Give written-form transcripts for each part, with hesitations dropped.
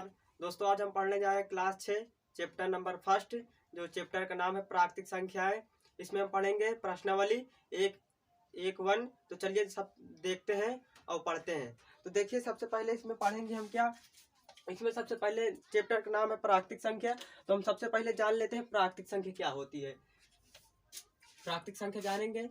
नमस्कार दोस्तों, आज हम पढ़ने जा रहे हैं क्लास 6 चैप्टर नंबर फर्स्ट, जो चैप्टर का नाम है प्राकृतिक संख्याएं। इसमें हम पढ़ेंगे प्रश्नावली एक वन। तो चलिए सब देखते हैं और पढ़ते हैं। तो देखिए, सबसे पहले इसमें पढ़ेंगे हम क्या। इसमें सबसे पहले चैप्टर का नाम है प्राकृतिक संख्या। तो हम सबसे पहले जान लेते हैं प्राकृतिक संख्या क्या होती है। प्राकृतिक संख्या जानेंगे।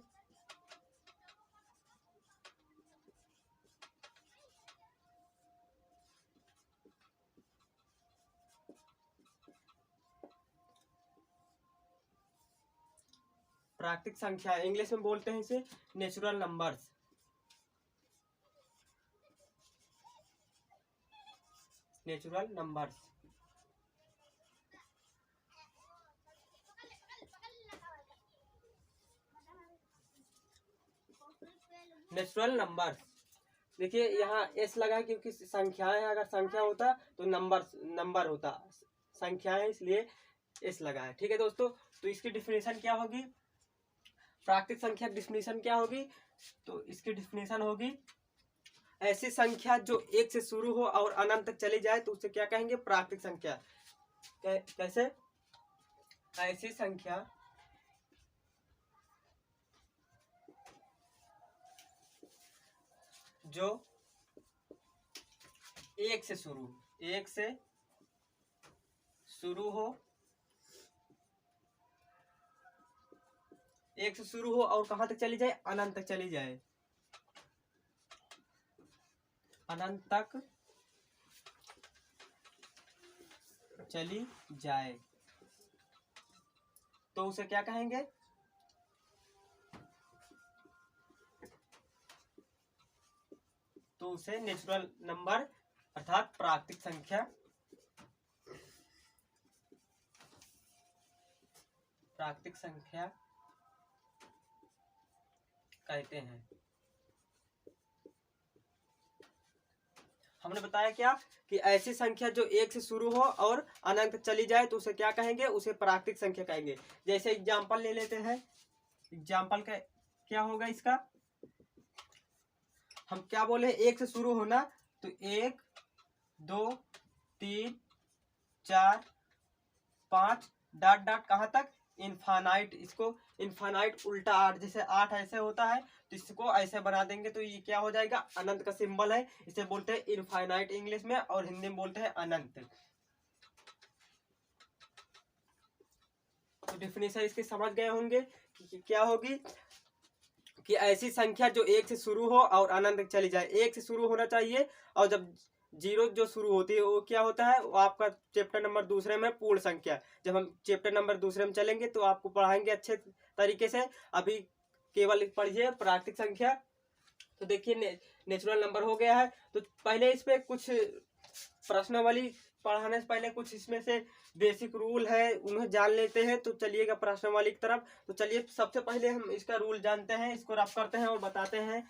प्राकृतिक संख्या इंग्लिश में बोलते हैं इसे natural numbers. Natural numbers natural numbers. देखिए यहाँ एस लगा है क्योंकि संख्याएं, अगर संख्या होता तो नंबर होता, संख्याएं इसलिए एस लगा है। ठीक है दोस्तों, तो इसकी डिफिनेशन क्या होगी। प्राकृतिक संख्या डिफिनेशन क्या होगी, तो इसकी डिफिनेशन होगी ऐसी संख्या जो एक से शुरू हो और अनंत तक चली जाए तो उसे क्या कहेंगे, प्राकृतिक संख्या। कैसे, ऐसी संख्या जो एक से शुरू हो, और कहां तक चली जाए, अनंत तक चली जाए, अनंत तक चली जाए तो उसे क्या कहेंगे, तो उसे नेचुरल नंबर अर्थात प्राकृतिक संख्या कहते हैं। हमने बताया क्या कि ऐसी संख्या जो एक से शुरू हो और अनंत चली जाए तो उसे क्या कहेंगे, उसे प्राकृतिक संख्या कहेंगे। जैसे एग्जाम्पल ले लेते हैं। एग्जाम्पल का क्या होगा इसका, हम क्या बोले, एक से शुरू होना, तो 1 2 3 4 5 डॉट डॉट कहां तक, इनफाइनाइट। इसको इनफाइनाइट उल्टा 8, जैसे 8 ऐसे होता है तो इसको ऐसे बना देंगे तो ये क्या हो जाएगा, अनंत का सिंबल है। इसे बोलते हैं इनफाइनाइट इंग्लिश में, और हिंदी में बोलते हैं अनंत। तो डिफिनेशन इसकी समझ गए होंगे कि क्या होगी, कि ऐसी संख्या जो एक से शुरू हो और अनंत तक चली जाए। एक से शुरू होना चाहिए, और जब जीरो जो शुरू होती है वो क्या होता है, वो आपका चैप्टर नंबर दूसरे में पूर्ण संख्या। जब हम चैप्टर नंबर दूसरे में चलेंगे तो आपको पढ़ाएंगे अच्छे तरीके से। अभी केवल पढ़िए प्राकृतिक संख्या। तो देखिए नेचुरल नंबर हो गया है। तो पहले इस पे कुछ प्रश्नावली पढ़ाने से पहले कुछ इसमें से बेसिक रूल है उन्हें जान लेते हैं। तो चलिएगा प्रश्नावली की तरफ। तो चलिए सबसे पहले हम इसका रूल जानते हैं, इसको रफ करते हैं और बताते हैं।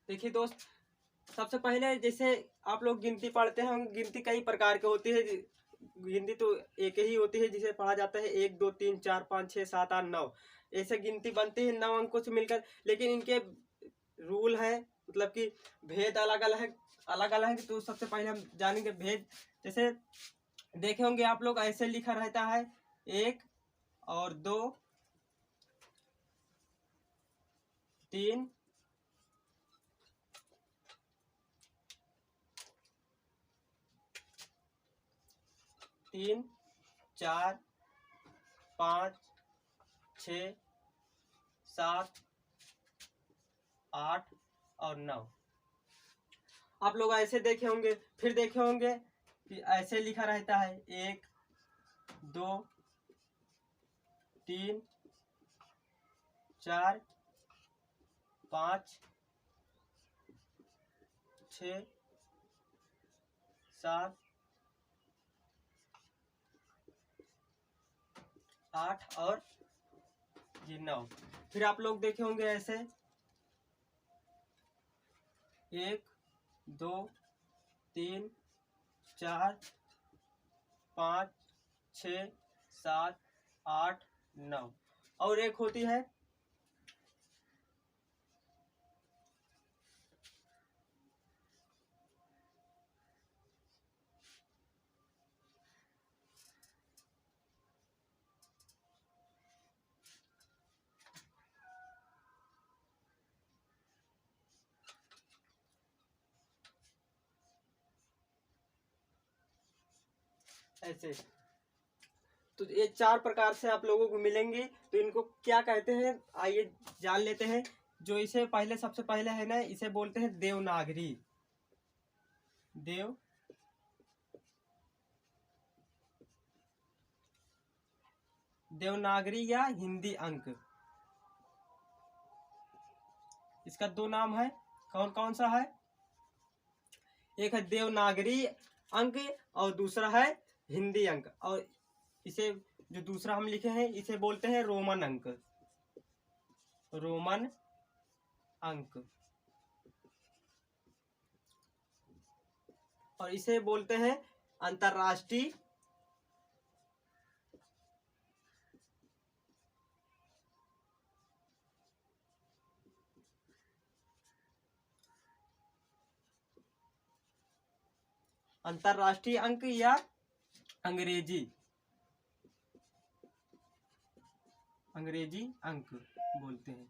देखिए दोस्त, सबसे पहले जैसे आप लोग गिनती पढ़ते हैं, गिनती कई प्रकार की होती है। गिनती तो एक ही होती है जिसे पढ़ा जाता है 1 2 3 4 5 6 7 8 9, ऐसे गिनती बनती है 9 अंकों से मिलकर। लेकिन इनके रूल है, मतलब कि भेद अलग अलग है। तो सबसे पहले हम जानेंगे भेद। जैसे देखे होंगे आप लोग, ऐसे लिखा रहता है 1 और 2 3 3 4 5 6 7 8 और 9। आप लोग ऐसे देखे होंगे। फिर देखे होंगे कि ऐसे लिखा रहता है 1 2 3 4 5 6 7 8 और ये 9। फिर आप लोग देखे होंगे ऐसे 1 2 3 4 5 6 7 8 9। और एक होती है ऐसे। तो ये 4 प्रकार से आप लोगों को मिलेंगी। तो इनको क्या कहते हैं आइए जान लेते हैं। जो इसे पहले सबसे पहले है ना, इसे बोलते हैं देवनागरी। देवनागरी या हिंदी अंक। इसका 2 नाम है। कौन कौन सा है? एक है देवनागरी अंक और दूसरा है हिंदी अंक। और इसे जो दूसरा हम लिखे हैं इसे बोलते हैं रोमन अंक। रोमन अंक। और इसे बोलते हैं अंतरराष्ट्रीय अंतरराष्ट्रीय अंक या अंग्रेजी अंक बोलते हैं।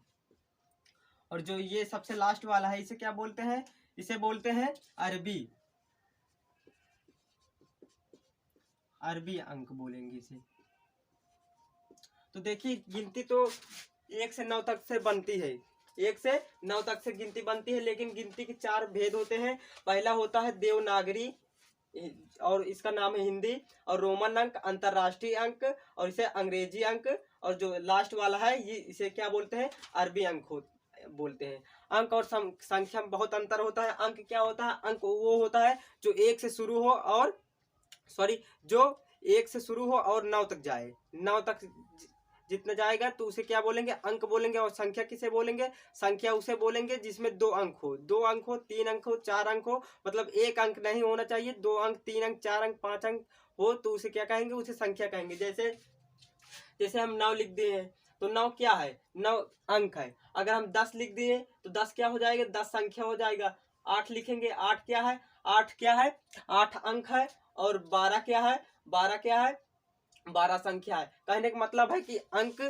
और जो ये सबसे लास्ट वाला है इसे क्या बोलते हैं? इसे बोलते हैं अरबी अंक बोलेंगे इसे। तो देखिए गिनती तो 1 से 9 तक से बनती है। 1 से 9 तक से गिनती बनती है, लेकिन गिनती के 4 भेद होते हैं। पहला होता है देवनागरी और इसका नाम है हिंदी। और रोमन अंक, अंतरराष्ट्रीय अंक, और इसे अंग्रेजी अंक। और जो लास्ट वाला है ये इसे क्या बोलते हैं? अरबी अंक बोलते हैं। अंक और संख्या में बहुत अंतर होता है। अंक क्या होता है? अंक वो होता है जो 1 से शुरू हो और जो 1 से शुरू हो और 9 तक जाए। 9 तक जितना जाएगा तो उसे क्या बोलेंगे? अंक बोलेंगे। और संख्या किसे बोलेंगे? संख्या उसे बोलेंगे जिसमें 2 अंक हो, 2 अंक हो, 3 अंक हो, 4 अंक हो। मतलब 1 अंक नहीं होना चाहिए, 2 अंक, 3 अंक, 4 अंक, 5 अंक हो तो उसे क्या कहेंगे? उसे संख्या कहेंगे। जैसे हम 9 लिख दिए हैं तो 9 क्या है? 9 अंक है। अगर हम 10 लिख दिए तो 10 क्या हो जाएगा? 10 संख्या हो जाएगा। 8 लिखेंगे, 8 क्या है? 8 अंक है। और 12 क्या है? 12 संख्या है। कहने का मतलब है कि अंक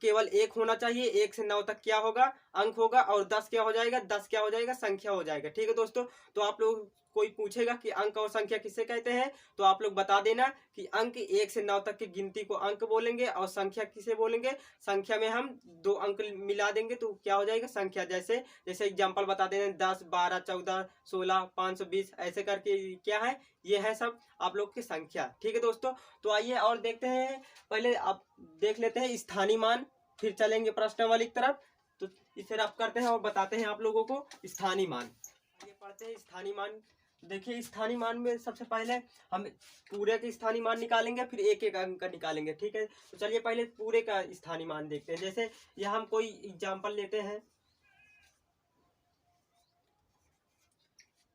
केवल 1 होना चाहिए। 1 से 9 तक क्या होगा? अंक होगा। और 10 क्या हो जाएगा? 10 क्या हो जाएगा? संख्या हो जाएगा। ठीक है दोस्तों। तो आप लोग कोई पूछेगा कि अंक और संख्या किसे कहते हैं तो आप लोग बता देना कि अंक 1 से 9 तक की गिनती को अंक बोलेंगे। और संख्या किसे बोलेंगे? संख्या में हम 2 अंक मिला देंगे तो क्या हो जाएगा? संख्या। जैसे एग्जांपल बता देंगे 10 12 14 16 520 ऐसे करके क्या है? ये है सब आप लोग की संख्या। ठीक है दोस्तों। तो आइए और देखते हैं। पहले आप देख लेते हैं स्थानीय मान, फिर चलेंगे प्रश्नावली की तरफ। तो इसे रफ करते हैं और बताते हैं आप लोगों को स्थानीय मान। ये पढ़ते हैं स्थानीय मान। देखिए स्थानीय मान में सबसे पहले हम पूरे के स्थानीय मान निकालेंगे, फिर एक एक अंक का निकालेंगे। ठीक है। तो चलिए पहले पूरे का स्थानीय मान देखते हैं। जैसे यहाँ हम कोई एग्जाम्पल लेते हैं।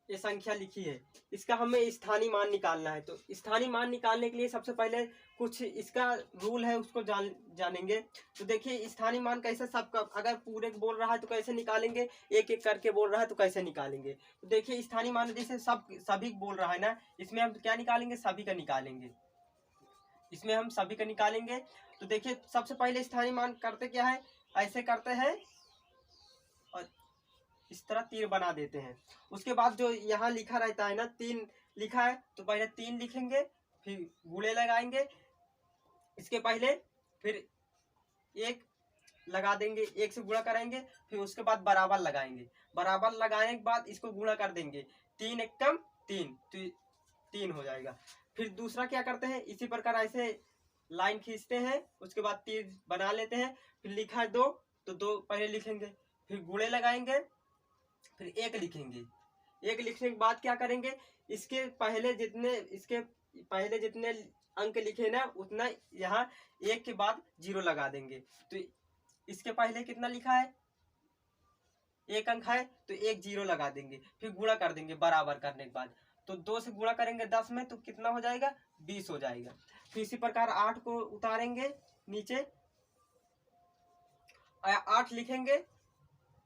ये संख्या लिखी है, इसका हमें स्थानीय मान निकालना है। तो स्थानीय मान निकालने के लिए सबसे पहले कुछ इसका रूल है उसको जानेंगे। तो देखिए स्थानीय मान कैसे सबका, अगर पूरे बोल रहा है तो कैसे निकालेंगे, एक एक करके बोल रहा है तो कैसे निकालेंगे। तो देखिए स्थानीय मान जैसे सभी बोल रहा है ना, इसमें हम क्या निकालेंगे? सभी का निकालेंगे। इसमें हम सभी का निकालेंगे। तो देखिए सबसे पहले स्थानीय मान करते क्या है? ऐसे करते हैं और इस तरह तीर बना देते हैं। उसके बाद जो यहाँ लिखा रहता है ना, 3 लिखा है तो पहले 3 लिखेंगे, फिर गुणे लगाएंगे इसके पहले, फिर 1 लगा देंगे, 1 से गुणा कराएंगे, फिर उसके बाद बराबर लगाएंगे। बराबर लगाने के बाद इसको गुणा कर देंगे। 3 एकम 3 तो 3 हो जाएगा। फिर दूसरा क्या करते हैं? इसी प्रकार ऐसे लाइन खींचते हैं, उसके बाद तीर बना लेते हैं। फिर लिखा है 2 तो 2 पहले लिखेंगे, फिर गुणे लगाएंगे, फिर 1 लिखेंगे। 1 लिखने के बाद क्या करेंगे? इसके पहले जितने अंक लिखे ना उतना यहाँ 1 के बाद 0 लगा देंगे। तो इसके पहले कितना लिखा है? 1 अंक है तो 1 0 लगा देंगे, फिर गुणा कर देंगे बराबर करने के बाद। तो 2 से गुणा करेंगे 10 में तो कितना हो जाएगा? 20 हो जाएगा। फिर इसी प्रकार 8 को उतारेंगे नीचे, 8 लिखेंगे,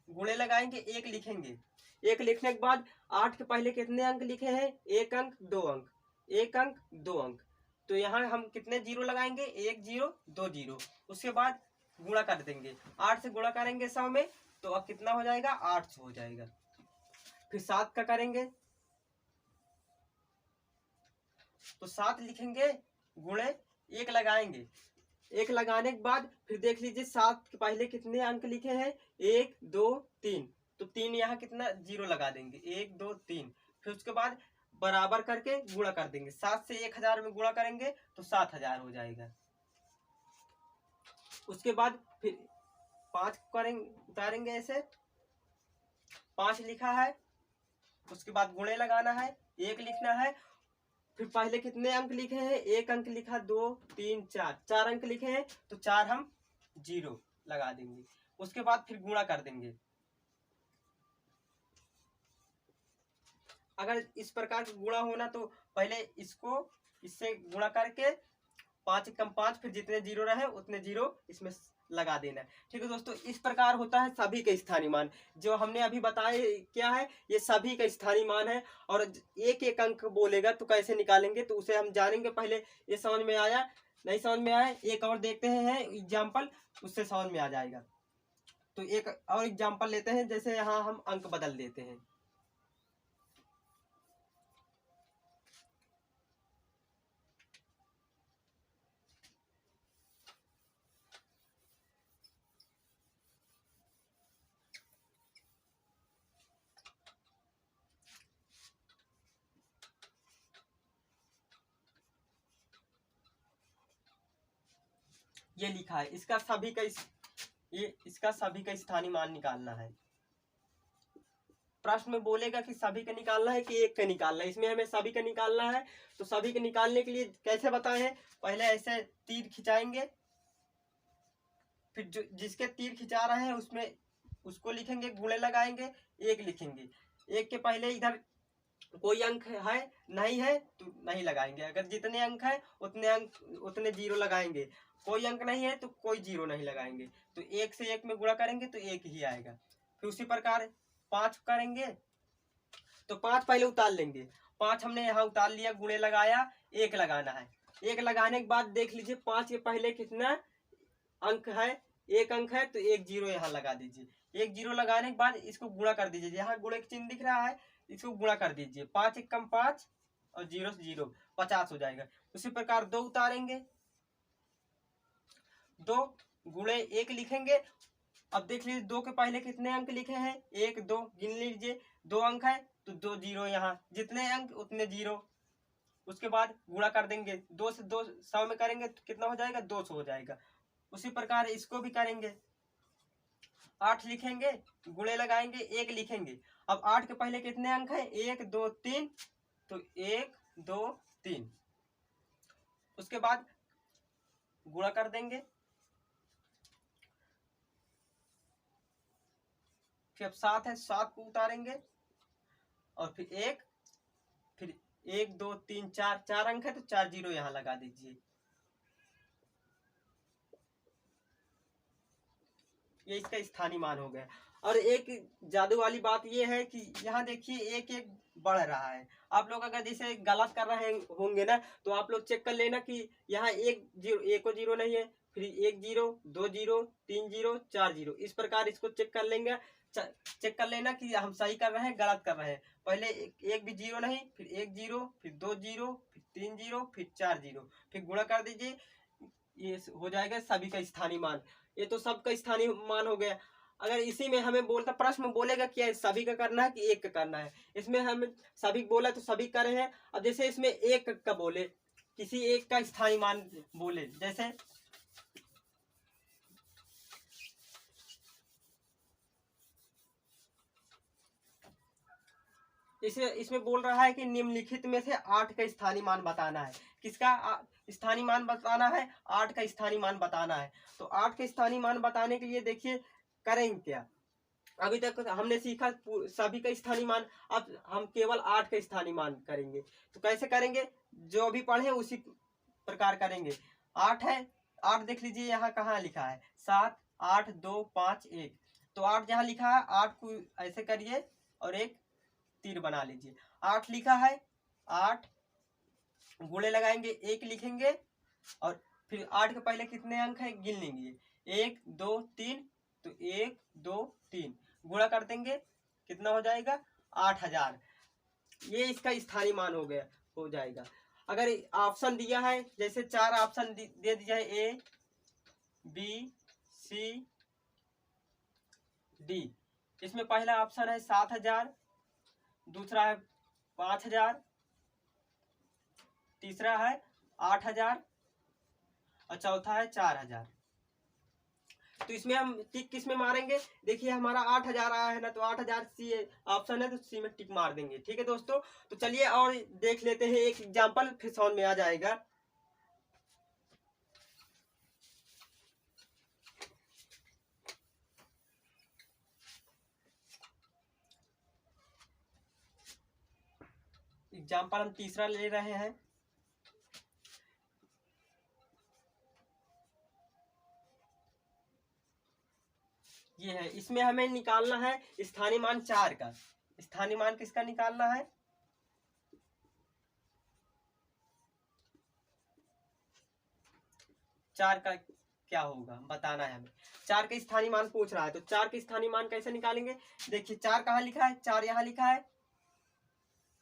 गुणे लगाएंगे, 1 लिखेंगे। 1 लिखने के बाद 8 के पहले कितने अंक लिखे हैं? 1 अंक 2 अंक, 1 अंक 2 अंक। तो यहाँ हम कितने जीरो लगाएंगे? 1 0 2 0। उसके बाद गुणा कर देंगे, 8 से गुणा करेंगे 100 में, तो अब कितना हो जाएगा? 800 हो जाएगा। फिर 7 का करेंगे, तो 7 लिखेंगे, गुणे 1 लगाएंगे। 1 लगाने के बाद फिर देख लीजिए 7 के पहले कितने अंक लिखे हैं? 1 2 3। तो 3 यहाँ कितना जीरो लगा देंगे, 1 2 3। फिर उसके बाद बराबर करके गुणा कर देंगे, 7 से 1000 में गुणा करेंगे तो 7000 हो जाएगा। उसके बाद फिर 5 करेंगे, उतारेंगे ऐसे, 5 लिखा है। उसके बाद गुणे लगाना है, 1 लिखना है। फिर पहले कितने अंक लिखे हैं? 1 अंक लिखा, 2 3 4, 4 अंक लिखे हैं, तो 4 हम जीरो लगा देंगे। उसके बाद फिर गुणा कर देंगे। अगर इस प्रकार गुणा होना तो पहले इसको इससे गुणा करके 5 कम 5, फिर जितने जीरो रहे उतने जीरो इसमें लगा देना है। ठीक है दोस्तों, इस प्रकार होता है सभी का स्थानीय मान। जो हमने अभी बताए क्या है, ये सभी का स्थानीय मान है। और एक एक अंक बोलेगा तो कैसे निकालेंगे, तो उसे हम जानेंगे। पहले ये समझ में आया, नहीं समझ में आया, एक और देखते हैं एग्जाम्पल, उससे समझ में आ जाएगा। तो एक और एग्जाम्पल लेते हैं, जैसे यहाँ हम अंक बदल देते हैं। ये लिखा है, इसका सभी का इसका सभी का स्थानीय मान निकालना है। प्रश्न में बोलेगा कि सभी का निकालना है कि एक का निकालना है, इसमें हमें सभी का निकालना है। तो सभी के निकालने के लिए कैसे बताए हैं? पहले ऐसे तीर खिंचाएंगे, फिर जो जिसके तीर खिंचा रहे हैं उसमें उसको लिखेंगे, गुणे लगाएंगे, 1 लिखेंगे। 1 के पहले इधर कोई अंक है नहीं है तो नहीं लगाएंगे। अगर जितने अंक है उतने जीरो लगाएंगे। कोई अंक नहीं है तो कोई जीरो नहीं लगाएंगे। तो 1 से 1 में गुणा करेंगे तो 1 ही आएगा। फिर उसी प्रकार 5 करेंगे, तो 5 पहले उतार लेंगे। 5 हमने यहाँ उतार लिया, गुणे लगाया, 1 लगाना है। 1 लगाने के बाद देख लीजिए 5 के पहले कितना अंक है? 1 अंक है, तो 1 जीरो यहाँ लगा दीजिए। 1 जीरो लगाने के बाद इसको गुणा कर दीजिए, यहाँ गुणे का चिन्ह दिख रहा है, इसको गुणा कर दीजिए। 5 1 कम 5 और 0 से 0, 50 हो जाएगा। उसी प्रकार 2 उतारेंगे, 2 गुणे 1 लिखेंगे। अब देख लीजिए 2 के पहले कितने अंक लिखे हैं? 1 2, गिन लीजिए, 2 अंक है तो 2 जीरो, यहाँ जितने अंक उतने जीरो। उसके बाद गुणा कर देंगे, 2 से 2 100 में करेंगे तो कितना हो जाएगा? 200 हो जाएगा। उसी प्रकार इसको भी करेंगे, 8 लिखेंगे, गुणे लगाएंगे, 1 लिखेंगे। अब 8 के पहले कितने अंक हैं? 1 2 3, तो 1 2 3। उसके बाद गुणा कर देंगे। फिर अब 7 है, 7 को उतारेंगे और फिर 1, फिर 1 2 3 4, 4 अंक है तो 4 जीरो यहाँ लगा दीजिए। ये इसका स्थानीय मान हो गया। और एक जादू वाली बात ये है कि यहाँ देखिए 1 1 बढ़ रहा है। आप लोग अगर जैसे गलत कर रहे होंगे ना, तो आप लोग चेक कर लेना कि यहाँ 1 जीरो, 1 जीरो नहीं है, फिर 1 जीरो 2 जीरो 3 जीरो 4 जीरो, इस प्रकार इसको चेक कर लेंगे। चेक कर लेना कि हम सही कर रहे हैं गलत कर रहे हैं। पहले एक भी जीरो नहीं, फिर 1 जीरो, फिर 2 जीरो, फिर 3 जीरो, फिर 4 जीरो, फिर गुणा कर दीजिए। ये हो जाएगा सभी का स्थानीय मान। ये तो सबका स्थानीय मान हो गया। अगर इसी में हमें बोलता, प्रश्न में बोलेगा कि सभी का करना है कि एक का करना है, इसमें हम सभी बोला तो सभी कर रहे हैं। अब जैसे इसमें एक का बोले, किसी एक का स्थानीय मान बोले, जैसे इसमें बोल रहा है कि निम्नलिखित में से 8 का स्थानीय मान बताना है। किसका स्थानीय मान बताना है? 8 का स्थानीय मान बताना है। तो 8 का स्थानीय मान बताने के लिए देखिए करेंगे क्या, अभी तक हमने सीखा सभी का स्थानीय मान, अब हम केवल 8 का स्थानीय मान करेंगे। तो कैसे करेंगे, जो अभी पढ़े उसी प्रकार करेंगे। 8 है, 8 देख लीजिए यहाँ कहाँ लिखा है, 7 8 2 5 1। तो 8 जहाँ लिखा है 8 को ऐसे करिए और एक तीर बना लीजिए। 8 लिखा है, 8 गुणे लगाएंगे, 1 लिखेंगे और फिर 8 के पहले कितने अंक है गिन लेंगे, 1 2 3। तो 1 2 3 गुणा कर देंगे, कितना हो जाएगा 8000। ये इसका स्थानीय मान हो गया, हो जाएगा। अगर ऑप्शन दिया है, जैसे 4 ऑप्शन दे दिया है, ए बी सी डी। इसमें पहला ऑप्शन है 7000, दूसरा है 5000, तीसरा है 8000 और चौथा है 4000। तो इसमें हम टिक किस में मारेंगे, देखिए हमारा 8000 आया है ना, तो 8000 सी ऑप्शन है, तो सी में टिक मार देंगे। ठीक है दोस्तों, तो चलिए और देख लेते हैं एक एग्जांपल, फिर समझ में आ जाएगा। एग्जांपल हम तीसरा ले रहे हैं। ये है, इसमें हमें निकालना है स्थानीय मान 4 का। स्थानीय मान किसका निकालना है, 4 का क्या होगा बताना है हमें। 4 का स्थानीय मान पूछ रहा है, तो 4 का स्थानीय मान कैसे निकालेंगे, देखिए 4 कहाँ लिखा है, 4 यहाँ लिखा है,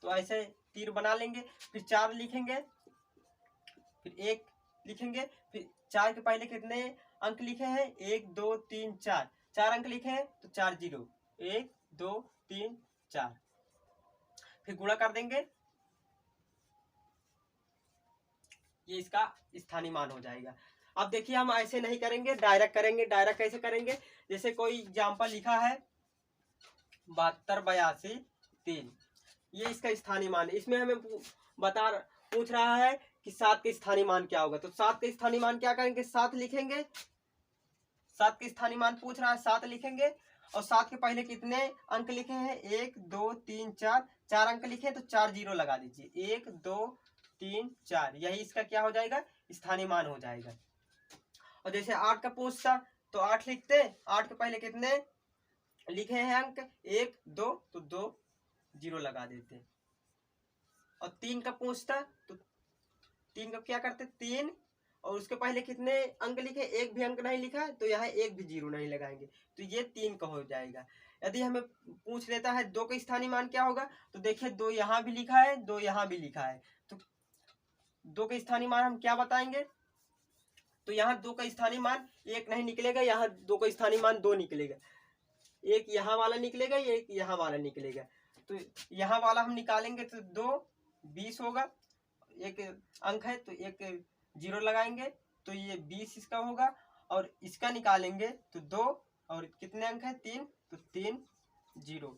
तो ऐसे तीर बना लेंगे, फिर 4 लिखेंगे, फिर 1 लिखेंगे, फिर 4 के पहले कितने अंक लिखे हैं, 1 2 3 4, 4 अंक लिखे हैं, तो 4 0, 1 2 3 4, फिर गुणा कर देंगे, ये इसका स्थानीय मान हो जाएगा। अब देखिए हम ऐसे नहीं करेंगे, डायरेक्ट करेंगे। डायरेक्ट कैसे करेंगे, जैसे कोई एग्जाम्पल लिखा है 72 82 3, ये इसका स्थानीय मान है। इसमें हमें पूछ रहा है कि 7 का स्थानीय मान क्या होगा, तो 7 का स्थानीय मान क्या करेंगे, 7 लिखेंगे। 7 का स्थानीय मान पूछ रहा है, 7 लिखेंगे और 7 के पहले कितने अंक लिखे हैं, 1 2 3 4, 4 अंक लिखे हैं, तो 4 0 लगा दीजिए, 1 2 3 4, यही इसका क्या हो जाएगा, स्थानीय मान हो जाएगा। और जैसे 8 का पूछता तो 8 लिखते, 8 के पहले कितने लिखे हैं अंक, 1 2, तो 2 0 लगा देते। और 3 का पूछता तो 3 का क्या करते, 3 और उसके पहले कितने अंक लिखे, एक भी अंक नहीं लिखा, तो यहाँ एक भी 0 नहीं लगाएंगे, तो ये 3 का हो जाएगा। यदि हमें पूछ लेता है 2 का स्थानीय मान क्या होगा, तो देखिए 2 यहाँ भी लिखा है, 2 यहाँ भी लिखा है, तो 2 का स्थानीय मान हम क्या बताएंगे, तो यहाँ 2 का स्थानीय मान 1 नहीं निकलेगा, यहाँ 2 का स्थानीय मान 2 निकलेगा, एक यहाँ वाला निकलेगा, एक यहाँ वाला निकलेगा। तो यहाँ वाला हम निकालेंगे तो 2 20 होगा, एक अंक है तो एक 0 लगाएंगे, तो ये 20 इसका होगा। और इसका निकालेंगे तो 2 और कितने अंक है, 3, तो 3 0।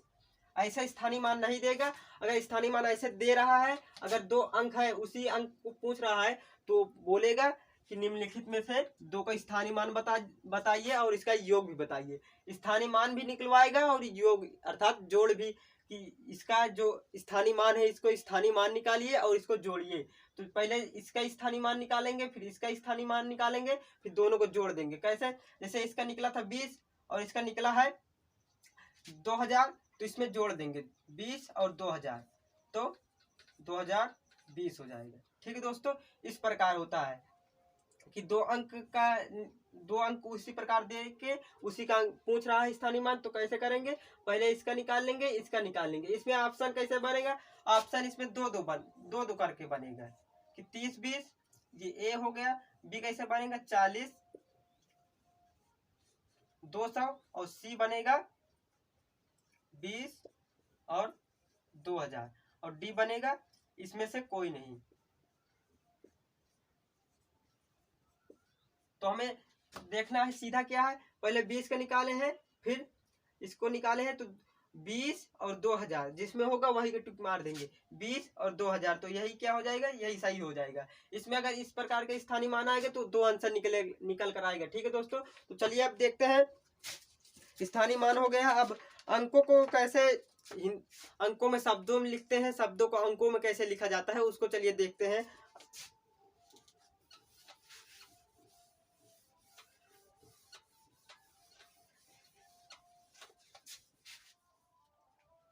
ऐसा स्थानीय मान नहीं देगा। अगर स्थानीय मान ऐसे दे रहा है, अगर 2 अंक है उसी अंक को पूछ रहा है, तो बोलेगा कि निम्नलिखित में से 2 का स्थानीय मान बताइए और इसका योग भी बताइए। स्थानीय मान भी निकलवाएगा और योग अर्थात जोड़ भी, कि इसका जो स्थानीय मान है इसको स्थानीय मान निकालिए और इसको जोड़िए। तो पहले इसका स्थानीय मान निकालेंगे, फिर इसका स्थानीय मान निकालेंगे, फिर दोनों को जोड़ देंगे। कैसे, जैसे इसका निकला था 20 और इसका निकला है 2000, तो इसमें जोड़ देंगे 20 और 2000, तो 2020 हो जाएगा। ठीक है दोस्तों, इस प्रकार होता है कि 2 अंक उसी प्रकार दे के उसी का पूछ रहा है स्थानीय मान, तो कैसे करेंगे, पहले इसका निकाल लेंगे, इसका निकाल लेंगे। इसमें ऑप्शन कैसे बनेगा, ऑप्शन इसमें दो करके बनेगा कि 30 20, ये ए हो गया। बी कैसे बनेगा, 40 200, और सी बनेगा 20 और 2000, और डी बनेगा इसमें से कोई नहीं। तो हमें देखना है सीधा क्या है, पहले 20 का निकाले हैं, फिर इसको निकाले हैं, तो 20 और 2000 जिसमें होगा वही को टिक मार देंगे, 20 और 2000, तो यही क्या हो जाएगा, यही सही हो जाएगा। इसमें अगर इस प्रकार के स्थानीय मान आएगा तो 2 आंसर निकल कर आएगा। ठीक है दोस्तों, तो चलिए अब देखते हैं स्थानीय मान हो गया। अब अंकों को कैसे अंकों में शब्दों में लिखते हैं, शब्दों को अंकों में कैसे लिखा जाता है उसको चलिए देखते हैं।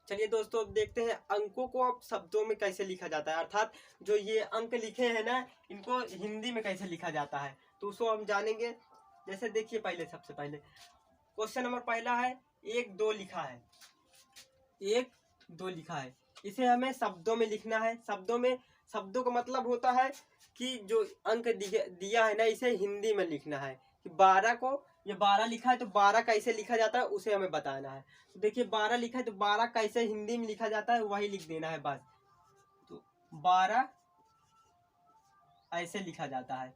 चलिए दोस्तों अब देखते हैं अंकों को अब शब्दों में कैसे लिखा जाता है, अर्थात जो ये अंक लिखे हैं ना इनको हिंदी में कैसे लिखा जाता है तो उसको हम जानेंगे। जैसे देखिए पहले सबसे पहले क्वेश्चन नंबर पहला है 1 2 लिखा है, 1 2 लिखा है, इसे हमें शब्दों में लिखना है। शब्दों का मतलब होता है कि जो अंक दिया है ना इसे हिंदी में लिखना है। कि 12 को, ये 12 लिखा है तो 12 कैसे लिखा जाता है उसे हमें बताना है। तो देखिए 12 लिखा है तो 12 कैसे हिंदी में लिखा जाता है वही लिख देना है बस। तो 12 ऐसे लिखा जाता है।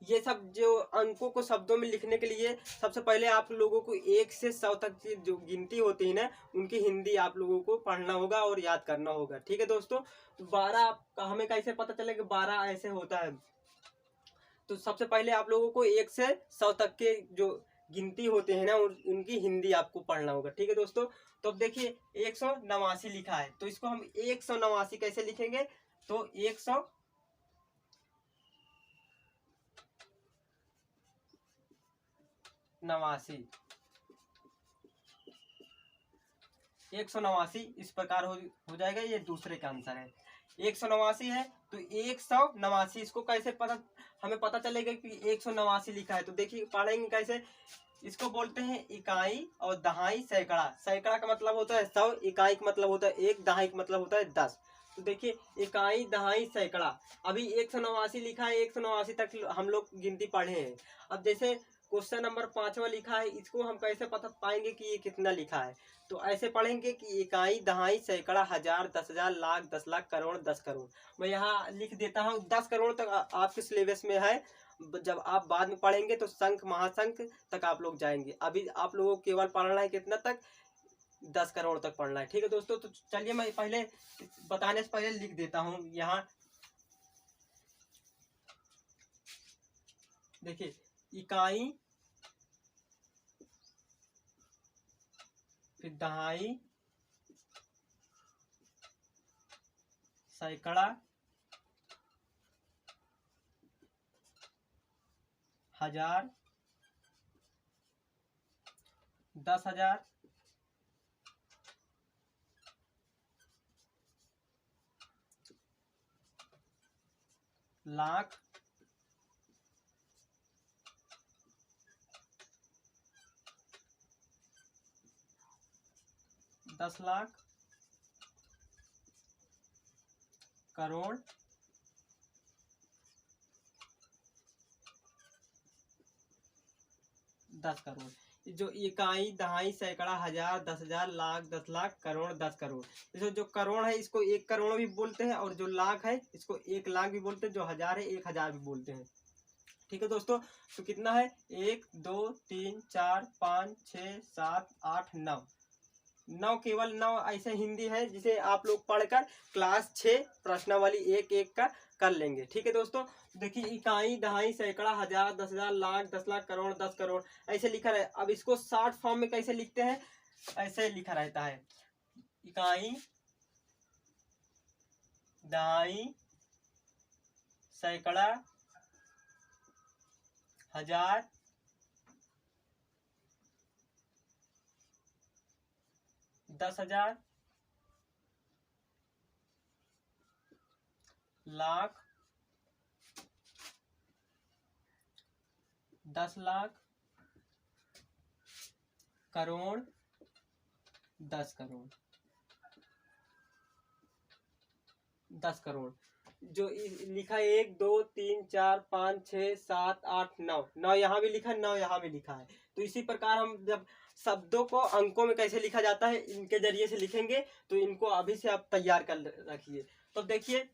ये सब जो अंकों को शब्दों में लिखने के लिए सबसे पहले आप लोगों को 1 से 100 तक की जो गिनती होती है ना उनकी हिंदी आप लोगों को पढ़ना होगा और याद करना होगा। ठीक है दोस्तों, तो 12 हमें कैसे पता चलेगा 12 ऐसे होता है। तो सबसे पहले आप लोगों को 1 से 100 तक के जो गिनती होते हैं ना उनकी हिंदी आपको पढ़ना होगा। ठीक है दोस्तों, तो अब देखिए 189 लिखा है तो इसको हम 189 कैसे लिखेंगे। तो 189 इस प्रकार हो जाएगा। ये दूसरे का आंसर है। 189 है तो 189 इसको कैसे हमें पता चलेगा कि 189 लिखा है। तो देखिए पढ़ेंगे कैसे। इसको बोलते हैं इकाई और दहाई सैकड़ा। सैकड़ा का मतलब होता है 100, इकाई का मतलब होता है 1, दहाई का मतलब होता है 10। तो देखिए इकाई दहाई सैकड़ा, अभी 189 लिखा है, 189 तक हम लोग गिनती पढ़े हैं। अब जैसे क्वेश्चन नंबर 5वां लिखा है, इसको हम कैसे पता पाएंगे कि ये कितना लिखा है। तो ऐसे पढ़ेंगे कि इकाई दहाई सैकड़ा हजार 10,000 लाख 10 लाख करोड़ 10 करोड़। मैं यहाँ लिख देता हूँ 10 करोड़ तक आपके सिलेबस में है। जब आप बाद में पढ़ेंगे तो संख महासंख तक आप लोग जाएंगे। अभी आप लोगों को केवल पढ़ना है कितना तक, 10 करोड़ तक पढ़ना है। ठीक है दोस्तों, तो चलिए मैं पहले बताने से पहले लिख देता हूँ यहाँ। देखिए इकाई, फिर दहाई, सैकड़ा, हजार, 10,000, लाख, 10 लाख, करोड़, 10 करोड़। जो इकाई दहाई सैकड़ा हजार 10,000 लाख 10 लाख करोड़ 10 करोड़, जैसे जो करोड़ है इसको 1 करोड़ भी बोलते हैं और जो लाख है इसको 1 लाख भी बोलते हैं, जो हजार है 1,000 भी बोलते हैं। ठीक है दोस्तों, तो कितना है 1 2 3 4 5 6 7 8 9, 9 केवल 9 ऐसे हिंदी है जिसे आप लोग पढ़कर क्लास 6 प्रश्नावली 1 1 का कर लेंगे। ठीक है दोस्तों, देखिए इकाई दहाई सैकड़ा हजार 10,000 लाख 10 लाख करोड़ 10 करोड़ ऐसे लिखा है। अब इसको शॉर्ट फॉर्म में कैसे लिखते हैं, ऐसे लिखा रहता है इकाई दहाई सैकड़ा हजार 10,000 लाख 10 लाख करोड़ 10 करोड़ 10 करोड़। जो लिखा है 1 2 3 4 5 6 7 8 9, 9 यहाँ भी लिखा है 9 यहाँ भी लिखा है। तो इसी प्रकार हम जब शब्दों को अंकों में कैसे लिखा जाता है इनके जरिए से लिखेंगे। तो इनको अभी से आप तैयार कर रखिए। तो देखिए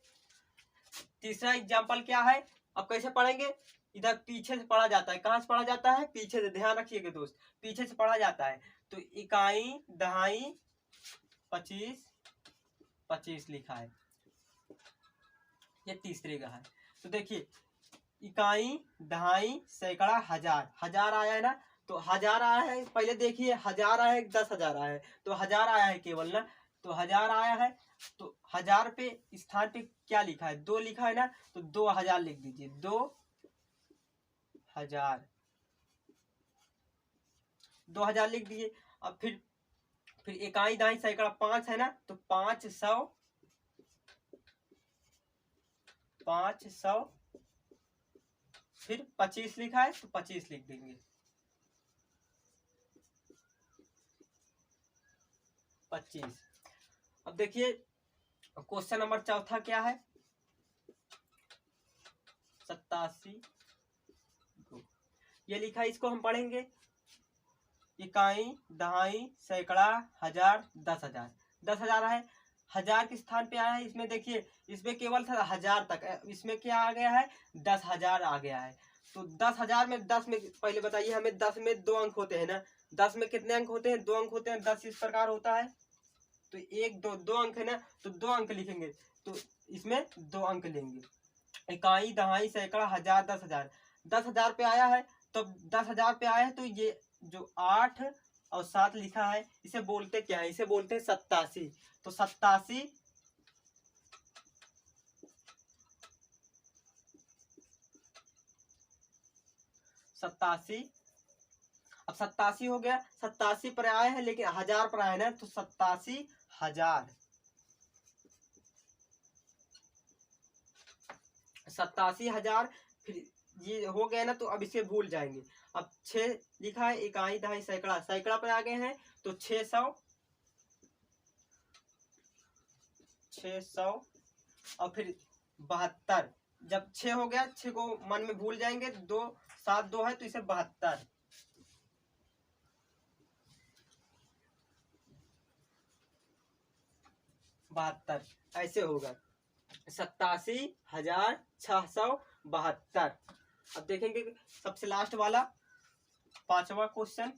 तीसरा एग्जाम्पल क्या है, अब कैसे पढ़ेंगे। इधर पीछे से पढ़ा जाता है, कहाँ से पढ़ा जाता है, पीछे से, ध्यान रखिएगा दोस्त, पीछे से पढ़ा जाता है। तो इकाई दहाई 25 25 लिखा है, ये तीसरे का है। तो देखिए इकाई दहाई सैकड़ा हजार, हजार आया है ना, तो 1000 आया है, पहले देखिए 1000 आया है 10,000 आया है, तो 1000 आया है केवल ना, तो 1000 आया है, तो 1000 पे स्थान पे क्या लिखा है, 2 लिखा है ना, तो 2000 लिख दीजिए, 2000 2000 लिख दिए। अब फिर इकाई दाई सैकड़ा 5 है ना, तो 500 फिर 25 लिखा है तो 25 लिख देंगे, 25। अब देखिए क्वेश्चन नंबर चौथा क्या है, 87, ये लिखा है, इसको हम पढ़ेंगे। इकाई दहाई सैकड़ा हजार 10,000, 10,000 है, 1000 के स्थान पे आया है, इसमें देखिए इसमें केवल था 1000 तक, इसमें क्या आ गया है 10,000 आ गया है। तो 10,000 में 10 में पहले बताइए हमें, 10 में 2 अंक होते हैं ना, 10 में कितने अंक होते हैं, 2 अंक होते हैं, 10 इस प्रकार होता है, तो 1 2 2 अंक है ना, तो 2 अंक लिखेंगे, तो इसमें 2 अंक लेंगे। इकाई दहाई सैकड़ा हजार 10,000, 10,000 पे आया है, तो 10,000 पे आया है, तो ये जो 8 और 7 लिखा है इसे बोलते क्या है, इसे बोलते हैं 87। तो 87 अब 87 हो गया, 87 पर आया है लेकिन 1000 पर आया ना, तो 87,000, 87,000। फिर ये हो गया ना, तो अब इसे भूल जाएंगे। अब 6 लिखा है, इकाई दहाई सैकड़ा, सैकड़ा पर आ गए हैं, तो 600 और फिर 72। जब 6 हो गया, 6 को मन में भूल जाएंगे, 2 7 2 है, तो इसे 72, 72 ऐसे होगा, 87,672। अब देखेंगे सबसे लास्ट वाला 5वां क्वेश्चन,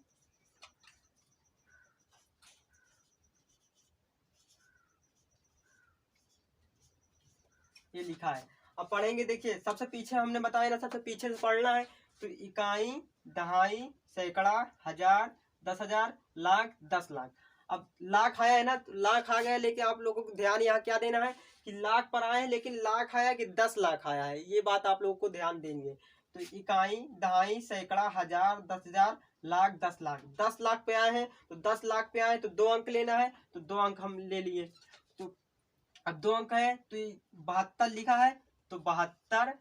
ये लिखा है। अब पढ़ेंगे, देखिए सबसे पीछे हमने बताया ना, सबसे पीछे से पढ़ना है। तो इकाई दहाई सैकड़ा हजार 10,000 लाख 10,00,000। अब लाख आया है ना, तो लाख आ गया, लेकिन आप लोगों को ध्यान यहाँ क्या देना है कि लाख पर आए हैं, लेकिन लाख आया कि 10 लाख आया है, ये बात आप लोगों को ध्यान देंगे। तो इकाई दहाई सैकड़ा हजार 10,000 लाख 10,00,000, 10 लाख पे आए हैं, तो 10 लाख पे आए तो 2 अंक लेना है, तो 2 अंक हम ले लिए। तो अब 2 अंक है, तो 72 लिखा है, तो 72,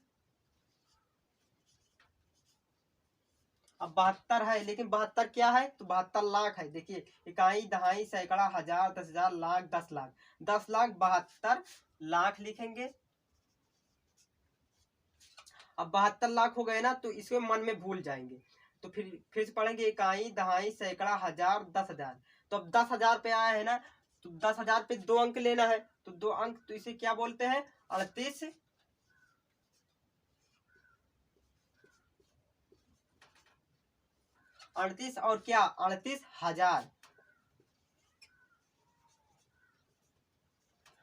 अब 72 है, लेकिन 72 क्या है, तो 72 लाख है। देखिए इकाई दहाई सैकड़ा हजार 10,000 लाख 10,00,000, 10 लाख 72 लाख लिखेंगे। अब 72 लाख हो गए ना, तो इसको मन में भूल जाएंगे, तो फिर से पढ़ेंगे, इकाई दहाई सैकड़ा हजार 10,000। तो अब 10,000 पे आया है ना, तो 10,000 पे 2 अंक लेना है, तो 2 अंक, तो इसे क्या बोलते हैं 38, 38 और क्या 38,000,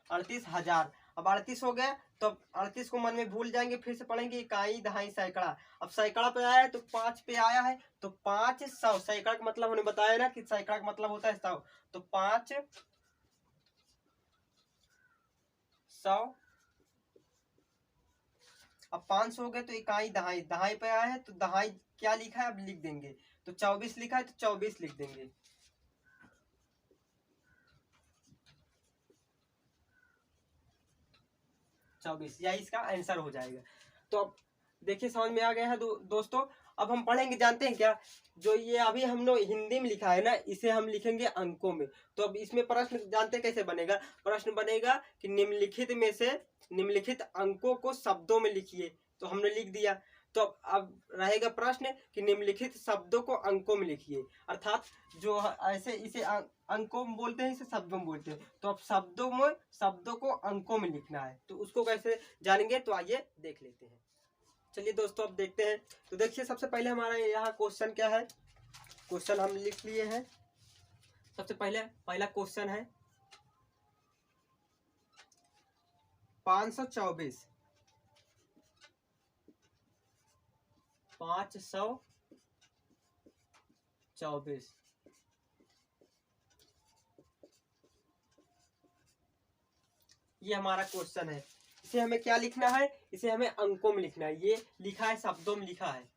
38,000। अब 38 हो गया, तो अब 38 को मन में भूल जाएंगे, फिर से पढ़ेंगे इकाई दहाई सैकड़ा। अब सैकड़ा पे आया है, तो 5 पे आया है, तो 500, सैकड़ा का मतलब हमने बताया ना कि सैकड़ा का मतलब होता है 100, तो 500। अब 500 हो गए, तो इकाई दहाई, दहाई पे आया है, तो दहाई क्या लिखा है अब लिख देंगे, तो 24 लिखा है, तो 24 लिख देंगे, 24, यही इसका आंसर हो जाएगा। तो अब देखिए समझ में आ गया है दोस्तों। अब हम पढ़ेंगे, जानते हैं क्या, जो ये अभी हम लोग हिंदी में लिखा है ना, इसे हम लिखेंगे अंकों में। तो अब इसमें प्रश्न जानते हैं कैसे बनेगा, प्रश्न बनेगा कि निम्नलिखित में से निम्नलिखित अंकों को शब्दों में लिखिए, तो हमने लिख दिया। तो अब रहेगा प्रश्न कि निम्नलिखित शब्दों को अंकों में लिखिए, अर्थात जो ऐसे इसे अंकों में बोलते हैं, इसे शब्दों में बोलते हैं। तो अब शब्दों को अंकों में लिखना है, तो उसको कैसे जानेंगे, तो आइए देख लेते हैं। चलिए दोस्तों अब देखते हैं। तो देखिए सबसे पहले हमारा यहाँ क्वेश्चन क्या है, क्वेश्चन हम लिख लिए हैं। सबसे पहला क्वेश्चन है 524, 524 24। ये हमारा क्वेश्चन है। इसे हमें क्या लिखना है, इसे हमें अंकों में लिखना है। ये लिखा है, शब्दों में लिखा है।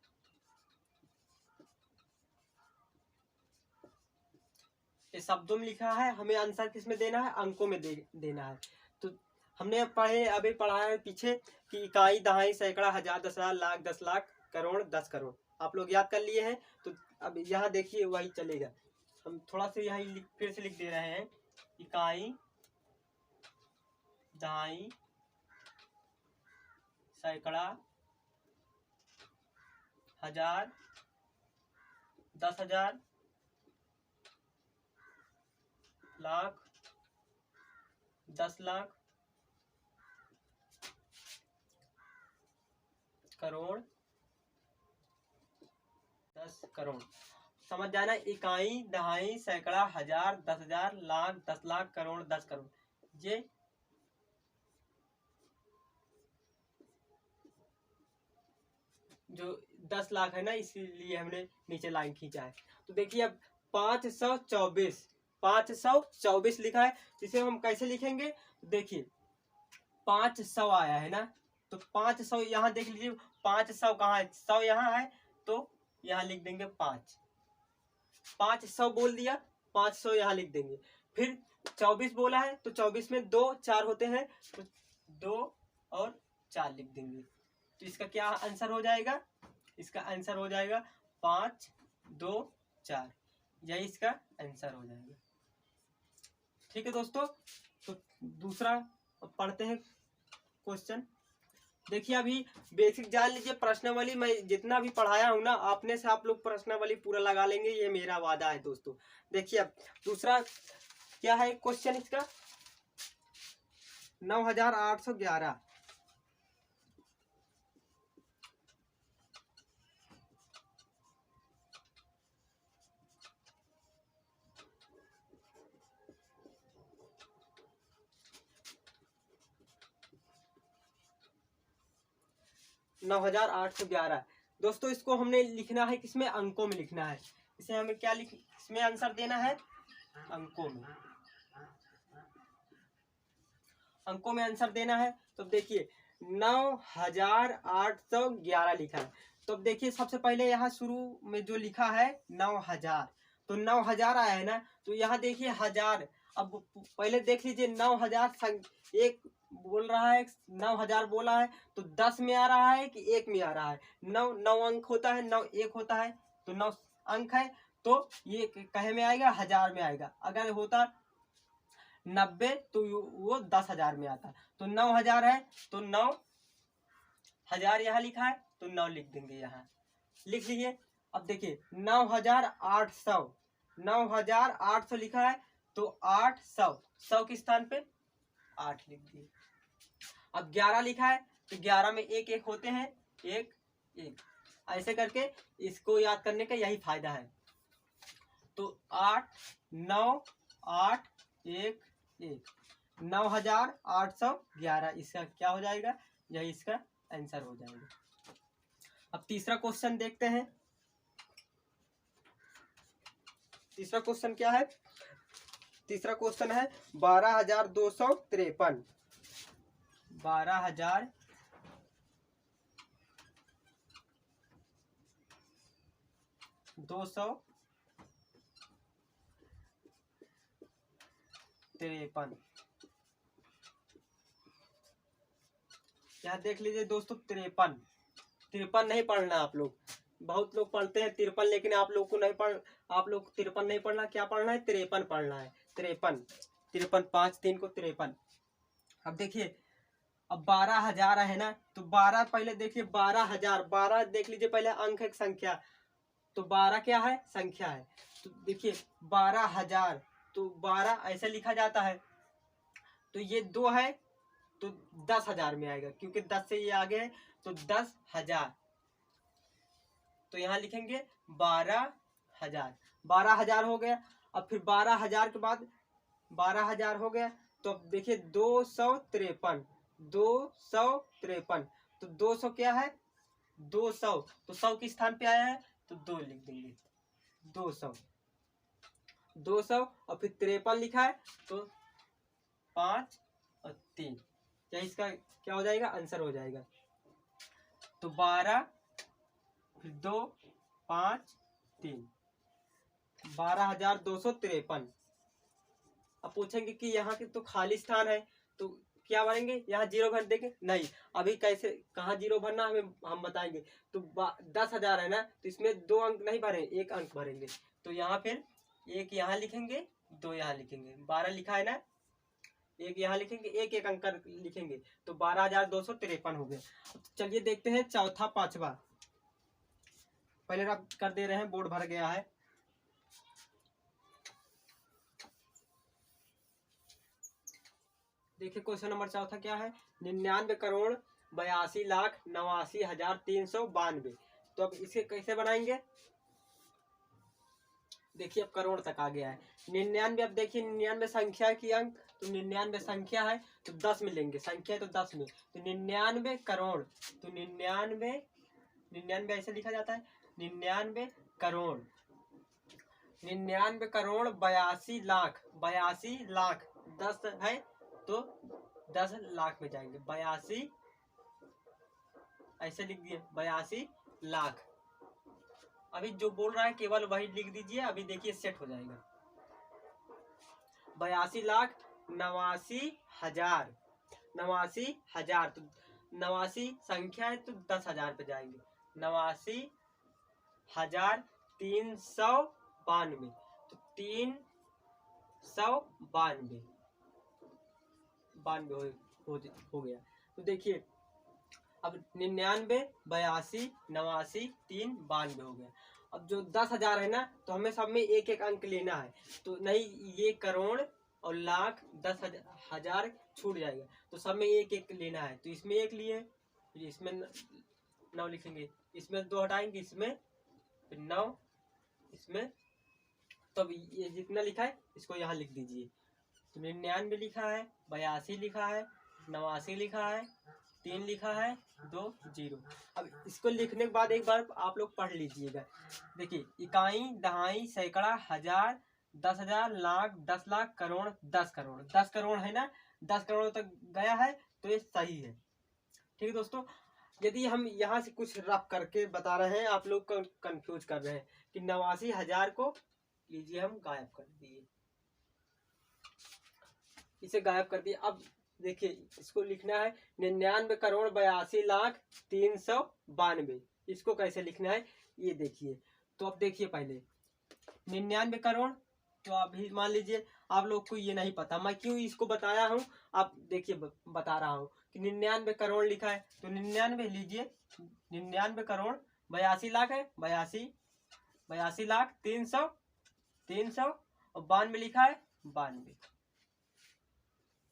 ये शब्दों में लिखा है, हमें आंसर किस में देना है, अंकों में देना है। तो हमने अभी पढ़ा है पीछे कि इकाई, दहाई, सैकड़ा, हजार, 10,000, लाख, 10 लाख, करोड़, 10 करोड़। आप लोग याद कर लिए हैं। तो अब यहाँ देखिए वही चलेगा। हम थोड़ा सा यहाँ फिर से लिख दे रहे हैं। इकाई, दहाई, सैकड़ा, हजार, 10,000, लाख, 10 लाख, करोड़, 10 करोड़। समझ जाना, इकाई, दहाई, सैकड़ा, हजार, 10,000, लाख, 10 लाख, करोड़, 10 करोड़। ये जो 10 लाख है ना, इसीलिए हमने नीचे लाइन खींचा है। तो देखिए अब 524 लिखा है। इसे हम कैसे लिखेंगे, देखिए 500 आया है ना, तो 500 यहाँ देख लीजिए। 500 कहाँ है, 100 यहाँ है, तो यहाँ लिख देंगे 500 बोल दिया, 500 यहाँ लिख देंगे। फिर 24 बोला है, तो 24 में 2 4 होते हैं, तो 2 और 4 लिख देंगे। तो इसका क्या आंसर हो जाएगा, इसका आंसर हो जाएगा 5 2 4। यही इसका आंसर हो जाएगा। ठीक है दोस्तों, तो दूसरा पढ़ते हैं क्वेश्चन। देखिए अभी बेसिक जान लीजिए। प्रश्नावली मैं जितना भी पढ़ाया हूं ना, आपने से आप लोग प्रश्नावली पूरा लगा लेंगे, ये मेरा वादा है दोस्तों। देखिए अब दूसरा क्या है क्वेश्चन इसका, 9811। 9811 दोस्तों, इसको हमने लिखना है किसमें, अंकों में लिखना है। इसे हमें क्या इसमें आंसर देना है, अंकों में। अंकों में आंसर देना है। तो देखिए 9811 लिखा है। तो अब देखिए सबसे पहले यहाँ शुरू में जो लिखा है 9000, तो 9000 आया है ना, तो यहाँ देखिए हजार। अब पहले देख लीजिए 9000 एक बोल रहा है, 9000 बोला है, तो 10 में आ रहा है कि 1 में आ रहा है। 9 अंक होता है, 9 1 होता है, तो 9 अंक है, तो ये कहे में आएगा, हजार में आएगा। अगर होता 90 तो वो 10,000 में आता। तो 9000 है, तो 9000 यहाँ लिखा है, तो 9 लिख देंगे, यहाँ लिख लीजिए। अब देखिए 9800 लिखा है, तो 800 100 के स्थान पे 8 लिख दिए। अब 11 लिखा है, तो 11 में 1 1 होते हैं, 1 1 ऐसे करके इसको याद करने का यही फायदा है। तो 8 9 8 1 1 9811 इसका क्या हो जाएगा, यही इसका आंसर हो जाएगा। अब तीसरा क्वेश्चन देखते हैं। तीसरा क्वेश्चन क्या है, तीसरा क्वेश्चन है 12,253। 12,253। यहाँ देख लीजिए दोस्तों 53 नहीं पढ़ना आप लोग। बहुत लोग पढ़ते हैं 53, लेकिन आप लोग को नहीं आप लोग 53 नहीं पढ़ना, क्या पढ़ना है, 53 पढ़ना है। 53 5 3 को 53। अब देखिए अब 12,000 है ना, तो 12 पहले देखिए 12,000, 12 देख लीजिए पहले अंक है संख्या, तो 12 क्या है, संख्या है। तो देखिए 12,000, तो 12 ऐसे लिखा जाता है, तो ये 2 है, तो 10,000 में आएगा, क्योंकि 10 से ये आगे है, तो 10,000। तो यहाँ लिखेंगे 12,000। 12,000 हो गया। अब फिर 12,000 के बाद 12,000 हो गया, तो अब देखिए 253, 253, तो 200 क्या है, 200, तो 100 के स्थान पे आया है, तो 2 लिख देंगे, 200 200 और फिर 53 लिखा है तो 5 और 3, क्या इसका क्या हो जाएगा, आंसर हो जाएगा। तो 12 फिर 2 5 3 12,253। अब पूछेंगे कि यहाँ की तो खाली स्थान है तो क्या भरेंगे, यहाँ जीरो भर देंगे, नहीं अभी कैसे कहाँ जीरो भरना हमें हम बताएंगे। तो 10,000 है ना, तो इसमें 2 अंक नहीं भरे, 1 अंक भरेंगे। तो यहाँ फिर 1 यहाँ लिखेंगे, 2 यहाँ लिखेंगे। 12 लिखा है ना, 1 यहाँ लिखेंगे, 1 अंक लिखेंगे, तो 12,253 हो गए। चलिए देखते हैं चौथा पांचवा। पहले आप कर दे रहे हैं, बोर्ड भर गया है। देखिए क्वेश्चन नंबर चौथा क्या है, 99,82,89,392। तो अब इसे कैसे बनाएंगे, देखिए अब करोड़ तक आ गया है। 99, अब देखिए 99 संख्या की अंक, तो 99 संख्या है तो 10 में लेंगे, संख्या है तो 10 में, तो 99 करोड़, तो 99 ऐसे लिखा जाता है, 99 करोड़, 99 करोड़ 82 लाख, 82 लाख 10 है तो 10 लाख में जाएंगे, 82 ऐसे लिख दिए, 82 लाख। अभी जो बोल रहा है केवल वही लिख दीजिए, अभी देखिए सेट हो जाएगा। 82,89,000, 89,000 तो 89 संख्या है तो 10,000 पे जाएंगे, 89,392, तो 392 हो गया। तो देखिए अब 99 82 89 392 हो गया। अब जो 10,000 है ना, तो हमें सब में 1 अंक लेना है, तो नहीं ये करोड़ और लाख 10,000 छूट जाएगा, तो सब में 1 लेना है। तो इसमें 1 लिए, फिर इसमें 9 लिखेंगे, इसमें 2 हटाएंगे, इसमें फिर 9, इसमें तो अब ये जितना लिखा है इसको यहाँ लिख दीजिए। तो 99 लिखा है, 82 लिखा है, 89 लिखा है, 3 लिखा है, 2 0। अब इसको लिखने के बाद एक बार आप लोग पढ़ लीजिएगा। देखिए इकाई, दहाई, सैकड़ा, हजार, 10,000, लाख, 10 लाख, करोड़, 10 करोड़, 10 करोड़ है ना, 10 करोड़ तक गया है तो ये सही है। ठीक है दोस्तों, यदि हम यहाँ से कुछ रफ करके बता रहे हैं, आप लोग कंफ्यूज कर रहे हैं कि 89,000 को लीजिए हम गायब कर दिए, इसे गायब कर दिए। अब देखिए इसको लिखना है 99 करोड़ 82 लाख 392, इसको कैसे लिखना है ये देखिए। तो अब देखिए पहले 99 करोड़, तो अभी मान लीजिए आप लोग को ये नहीं पता, मैं क्यों इसको बताया हूँ, आप देखिए बता रहा हूँ कि 99 करोड़ लिखा है, तो 99 लीजिए, 99 करोड़ 82 लाख है, 82 लाख 300 और 92 लिखा है, 92।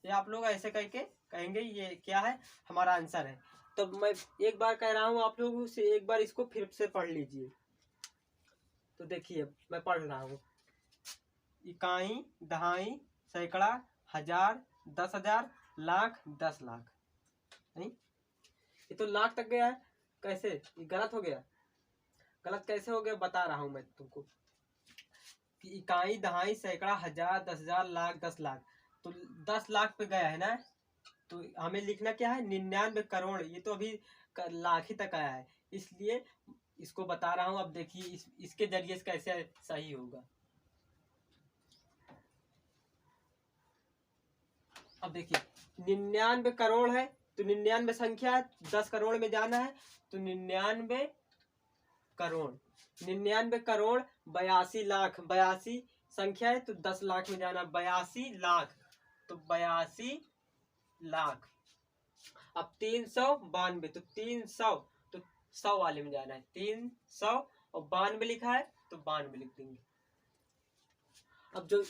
ये आप लोग ऐसे करके कहेंगे ये क्या है, हमारा आंसर है। तो मैं एक बार कह रहा हूँ आप लोगों से, एक बार इसको फिर से पढ़ लीजिए। तो देखिए मैं पढ़ रहा हूँ, इकाई, दहाई, सैकड़ा, हजार, 10,000, लाख, 10 लाख, नहीं ये तो लाख तक गया है, कैसे ये गलत हो गया, गलत कैसे हो गया बता रहा हूँ मैं तुमको कि इकाई, दहाई, सैकड़ा, हजार, 10,000, लाख, 10 लाख, तो 10 लाख पे गया है ना, तो हमें लिखना क्या है 99 करोड़, ये तो अभी लाख ही तक आया है, इसलिए इसको बता रहा हूँ। अब देखिए इसके जरिए से कैसे सही होगा। अब देखिए 99 करोड़ है तो 99 संख्या है, 10 करोड़ में जाना है, तो 99 करोड़, 99 करोड़ 82 लाख, 82 संख्या है तो 10 लाख में जाना, 82 लाख, तो 82 लाख। अब 392, तो 300, तो 100 वाले में जाना है, 300 और 92 लिखा है तो 92 लिख देंगे। अब जो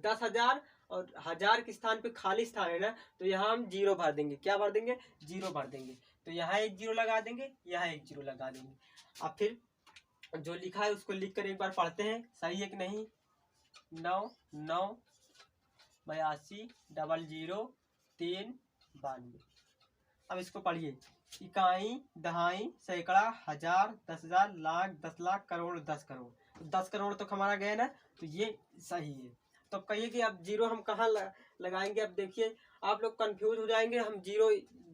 10,000 और 1000 के स्थान पे खाली स्थान है ना, तो यहाँ हम 0 भर देंगे, क्या भर देंगे 0 भर देंगे, तो यहाँ 1 0 लगा देंगे, यहाँ 1 0 लगा देंगे। अब फिर जो लिखा है उसको लिख कर एक बार पढ़ते हैं, सही है कि नहीं। 9 9 82 00 3 92। अब इसको पढ़िए, इकाई, दहाई, सैकड़ा, हजार, 10,000, लाख, 10 लाख, करोड़, 10 करोड़, तो 10 करोड़ तो हमारा गया ना, तो ये सही है। तो अब कहिए कि अब जीरो हम कहाँ लगाएंगे। अब देखिए आप लोग कंफ्यूज हो जाएंगे, हम जीरो,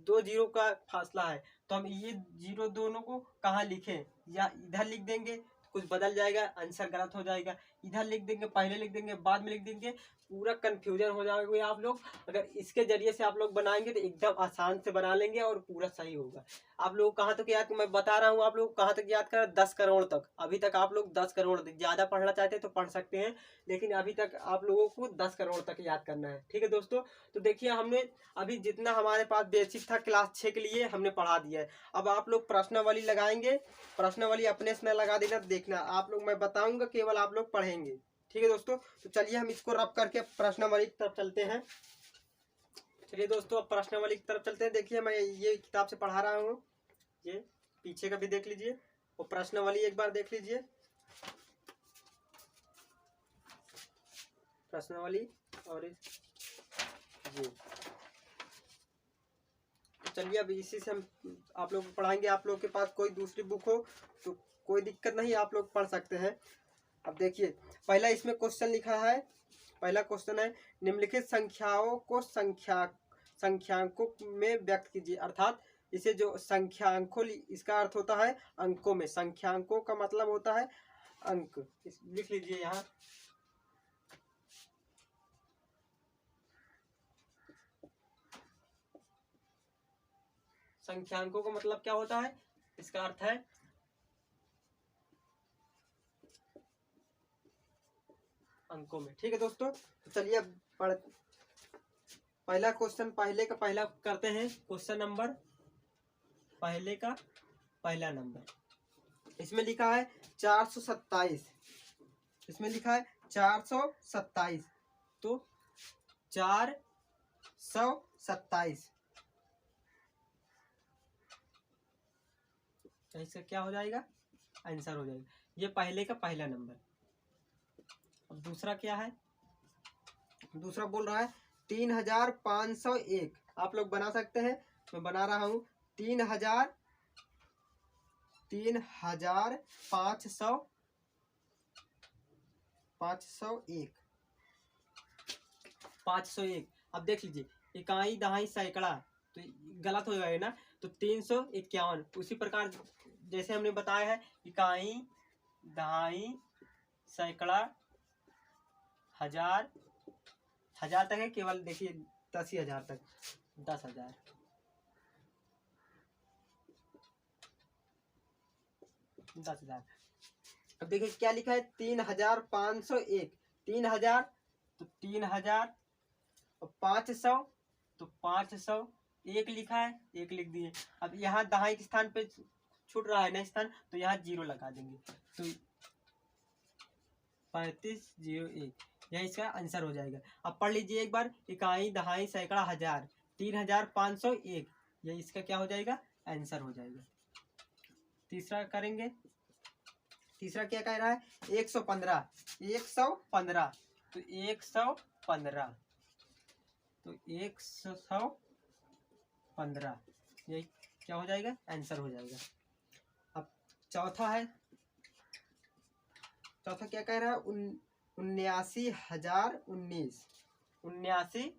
2 जीरो का फासला है, तो हम ये जीरो दोनों को कहाँ लिखें, या इधर लिख देंगे कुछ बदल जाएगा, आंसर गलत हो जाएगा, इधर लिख देंगे, पहले लिख देंगे, बाद में लिख देंगे, पूरा कंफ्यूजन हो जाएगा आप लोग। अगर इसके जरिए से आप लोग बनाएंगे तो एकदम आसान से बना लेंगे और पूरा सही होगा। आप लोग कहाँ तक याद, मैं बता रहा हूँ आप लोग कहाँ तक याद करें, 10 करोड़ तक। अभी तक आप लोग 10 करोड़ तक, ज़्यादा पढ़ना चाहते हैं तो पढ़ सकते हैं, लेकिन अभी तक आप लोगों को 10 करोड़ तक याद करना है। ठीक है दोस्तों, तो देखिए हमने अभी जितना हमारे पास बेसिक था क्लास 6 के लिए हमने पढ़ा दिया है। अब आप लोग प्रश्नावली लगाएंगे, प्रश्नावली अपने से लगा देना, देखना आप लोग, मैं बताऊंगा केवल आप लोग पढ़ेंगे। ठीक है दोस्तों, तो चलिए हम इसको रब करके प्रश्नावली की तरफ चलते हैं। चलिए दोस्तों अब प्रश्नावली की तरफ चलते हैं। देखिए मैं ये किताब से पढ़ा रहा हूँ, ये पीछे का भी देख लीजिए और प्रश्नावली एक बार देख लीजिए, प्रश्नावली और ये। चलिए अब इसी से हम आप लोग पढ़ाएंगे। आप लोग के पास कोई दूसरी बुक हो तो कोई दिक्कत नहीं, आप लोग पढ़ सकते हैं। अब देखिए पहला इसमें क्वेश्चन लिखा है, पहला क्वेश्चन है निम्नलिखित संख्याओं को संख्यांकों में व्यक्त कीजिए। अर्थात इसे जो संख्यांकों, इसका अर्थ होता है अंकों में, संख्यांकों का मतलब होता है अंक। लिख लीजिए यहाँ, संख्यांकों का मतलब क्या होता है, इसका अर्थ है अंकों में। ठीक है दोस्तों, तो चलिए अब पहला क्वेश्चन, पहले का पहला करते हैं। क्वेश्चन नंबर पहले का पहला नंबर, इसमें लिखा है 427, इसमें लिखा है 427, तो 427 इसका क्या हो जाएगा, आंसर हो जाएगा। ये पहले का पहला नंबर। अब दूसरा क्या है, दूसरा बोल रहा है 3501। आप लोग बना सकते हैं, मैं बना रहा हूं 3501, 501। अब देख लीजिए इकाई दहाई सैकड़ा, तो गलत हो जाएगा ना, तो 351। उसी प्रकार जैसे हमने बताया है इकाई दहाई सैकड़ा हजार, हजार तक है केवल, देखिए 10,000 तक, 10,000, 10,000। अब देखिए क्या लिखा है 3501, 3,000 तो 3,000 और 500 तो 500, एक लिखा है, एक लिख दिए। अब यहाँ दहाई के स्थान पे छूट रहा है ना स्थान, तो यहाँ जीरो लगा देंगे, तो 3501, यह इसका आंसर हो जाएगा। अब पढ़ लीजिए एक बार, इकाई दहाई सैकड़ा हजार, 3,501, यह इसका क्या हो जाएगा, आंसर हो जाएगा। तीसरा करेंगे, तीसरा क्या कह रहा है 115, 115 तो 115, तो 115 यही क्या हो जाएगा, आंसर हो जाएगा। अब चौथा है, चौथा क्या कह रहा है 79,019, 79,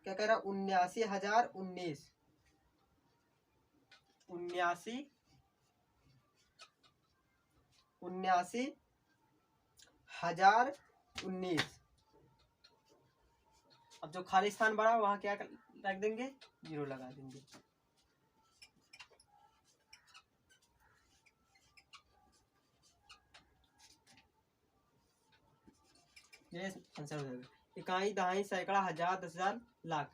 क्या कह रहा है 79,019, 79,019। अब जो खाली स्थान बड़ा वहां क्या रख देंगे, जीरो लगा देंगे। ये आंसर हो जाएगा। इकाई दहाई सैकड़ा हजार 10,000 लाख,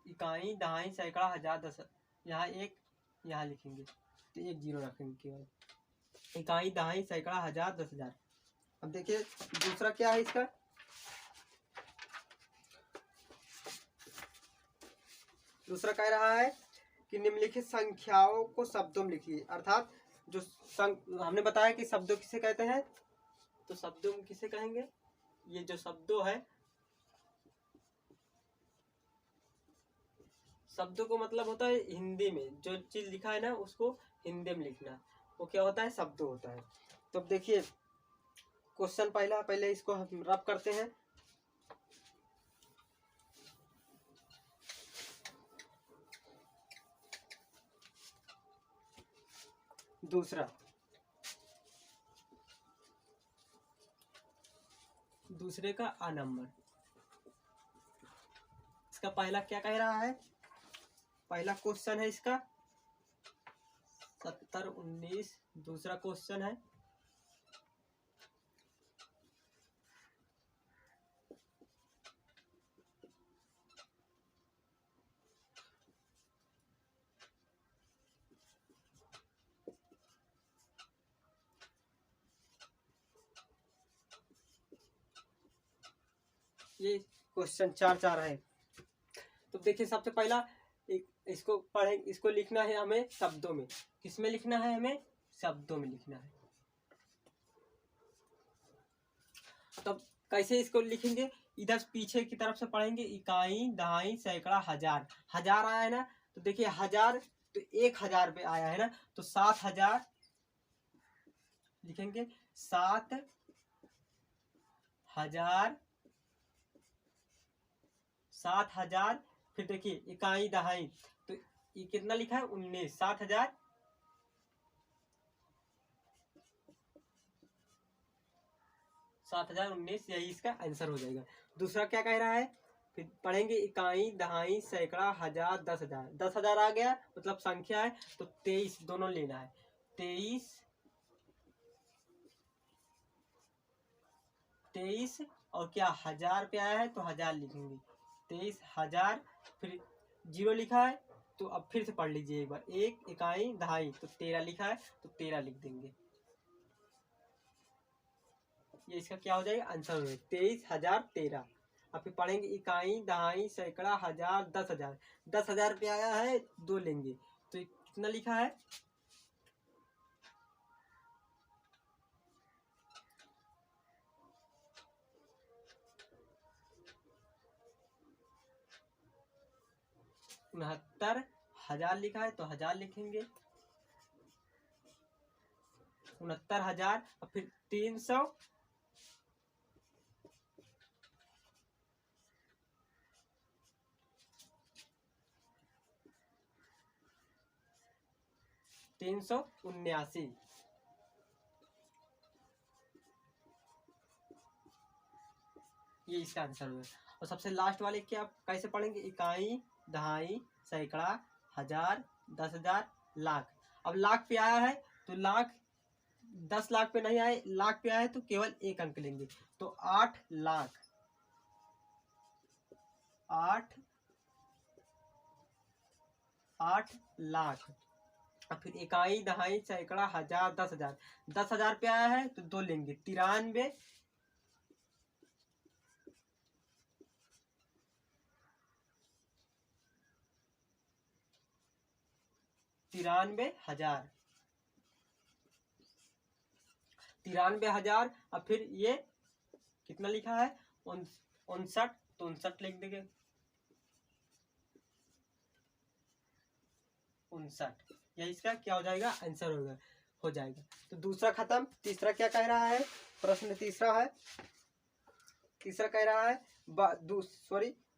इकाई दहाई सैकड़ा हजार 10, यहाँ एक, यहाँ लिखेंगे तो एक जीरो रखेंगे केवल, इकाई दहाई सैकड़ा हजार 10,000। अब देखिए दूसरा क्या है इसका, दूसरा कह रहा है कि निम्नलिखित संख्याओं को शब्दों में लिखिए। अर्थात जो हमने बताया कि शब्दों किसे कहते हैं, तो शब्दों में किसे कहेंगे, ये जो शब्दों है, शब्दों को मतलब होता है हिंदी में जो चीज लिखा है ना उसको हिंदी में लिखना, वो क्या होता है, शब्द होता है। तो अब देखिए क्वेश्चन पहला, पहले इसको हम रब करते हैं। दूसरा दूसरे का आ नंबर, इसका पहला क्या कह रहा है, पहला क्वेश्चन है इसका 70 19, दूसरा क्वेश्चन है ये क्वेश्चन 4 4 है। तो देखिए सबसे पहला इसको पढ़े, इसको लिखना है हमें शब्दों में। किसमें लिखना है, हमें शब्दों में लिखना है। तब कैसे इसको लिखेंगे, इधर पीछे की तरफ से पढ़ेंगे, इकाई दहाई सैकड़ा हजार, हजार आया है ना, तो देखिए हजार तो 1000 पे आया है ना, तो 7000 लिखेंगे, 7000 7000। फिर देखिए इकाई दहाई, तो ये कितना लिखा है 19, 7000 7019, यही इसका आंसर हो जाएगा। दूसरा क्या कह रहा है, फिर पढ़ेंगे इकाई दहाई सैकड़ा हजार 10,000, 10,000 आ गया मतलब संख्या है, तो 23 दोनों लेना है, 23 और क्या हजार पे आया है तो हजार लिखेंगे, 23,000। फिर जीरो लिखा है तो अब फिर से पढ़ लीजिए एक बार, एक इकाई दहाई तो 13 लिखा है तो 13 लिख देंगे, ये इसका क्या हो जाएगा आंसर हो जाएगा 23,013। अब फिर पढ़ेंगे इकाई दहाई सैकड़ा हजार 10,000, 10,000 पे आया है दो लेंगे, तो कितना लिखा है 69,000 लिखा है तो हजार लिखेंगे, 69,000। और फिर 300 379, ये इसका आंसर होगा। और सबसे लास्ट वाले क्या कैसे पढ़ेंगे, इकाई दहाई सैकड़ा हजार 10,000 लाख। अब लाख पे आया है तो लाख 10 लाख पे नहीं आए, लाख पे आए तो केवल एक अंक लेंगे, तो 8 लाख, 8 लाख। और फिर इकाई दहाई सैकड़ा हजार 10,000, 10,000 पे आया है तो दो लेंगे, 93, 93,000, 93,000। अब फिर ये कितना लिखा है 59, तो 59 लिख देंगे, 59, यही इसका क्या हो जाएगा आंसर होगा, हो जाएगा। तो दूसरा खत्म। तीसरा क्या कह रहा है, प्रश्न तीसरा है, तीसरा कह रहा है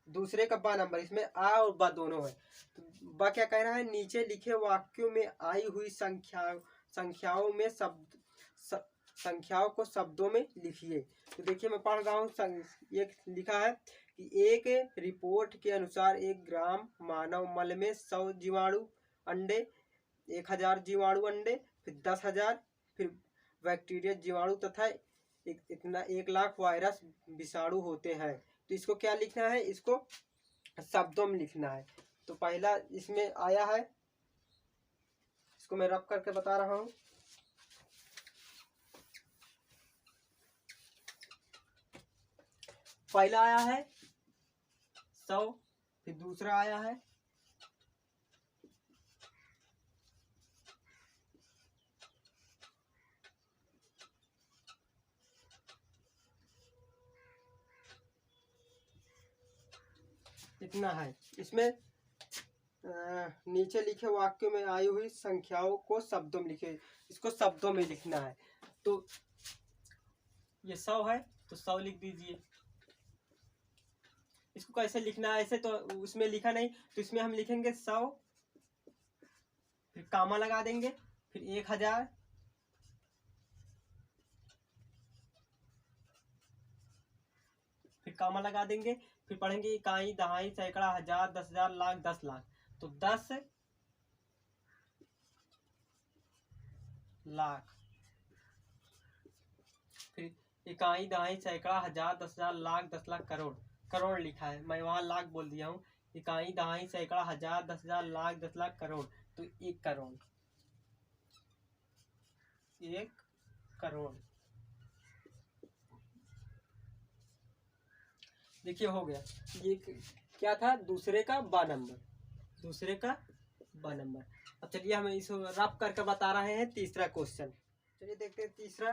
दूसरे का बा नंबर, इसमें आ और बा दोनों है। तो बा क्या कह रहा है, नीचे लिखे वाक्यों में आई हुई संख्याओं में संख्याओं को शब्दों में लिखिए। तो देखिए मैं पढ़ रहा हूँ, ये लिखा है कि एक रिपोर्ट के अनुसार 1 ग्राम मानव मल में 100 जीवाणु अंडे, 1000 जीवाणु अंडे, फिर 10,000 फिर बैक्टीरिया जीवाणु तथा इतना 1 लाख वायरस विषाणु होते हैं। तो इसको क्या लिखना है, इसको शब्दों में लिखना है। तो पहला इसमें आया है, इसको मैं रब करके बता रहा हूँ। पहला आया है 100, फिर दूसरा आया है इतना है, इसमें नीचे लिखे वाक्य में आई हुई संख्याओं को शब्दों में लिखे, इसको शब्दों में लिखना है। तो ये 100 है तो 100 लिख दीजिए। इसको कैसे लिखना है, ऐसे तो उसमें लिखा नहीं, तो इसमें हम लिखेंगे 100, फिर कामा लगा देंगे, फिर 1000, फिर कामा लगा देंगे, फिर पढ़ेंगे इकाई, दहाई, सैकड़ा, हजार, 10,000, लाख, 10 लाख। तो 10 लाख, फिर इकाई, दहाई, सैकड़ा, हजार, 10,000, लाख, 10 लाख, करोड़। करोड़ लिखा है, मैं वहां लाख बोल दिया हूँ। इकाई, दहाई, सैकड़ा, हजार, 10,000, लाख, 10 लाख, करोड़। तो 1 करोड़, 1 करोड़। देखिए हो गया। ये क्या था, दूसरे का बा नंबर, दूसरे का बा नंबर। अब चलिए हम इसको रफ करके बता रहे हैं तीसरा क्वेश्चन। चलिए देखते हैं तीसरा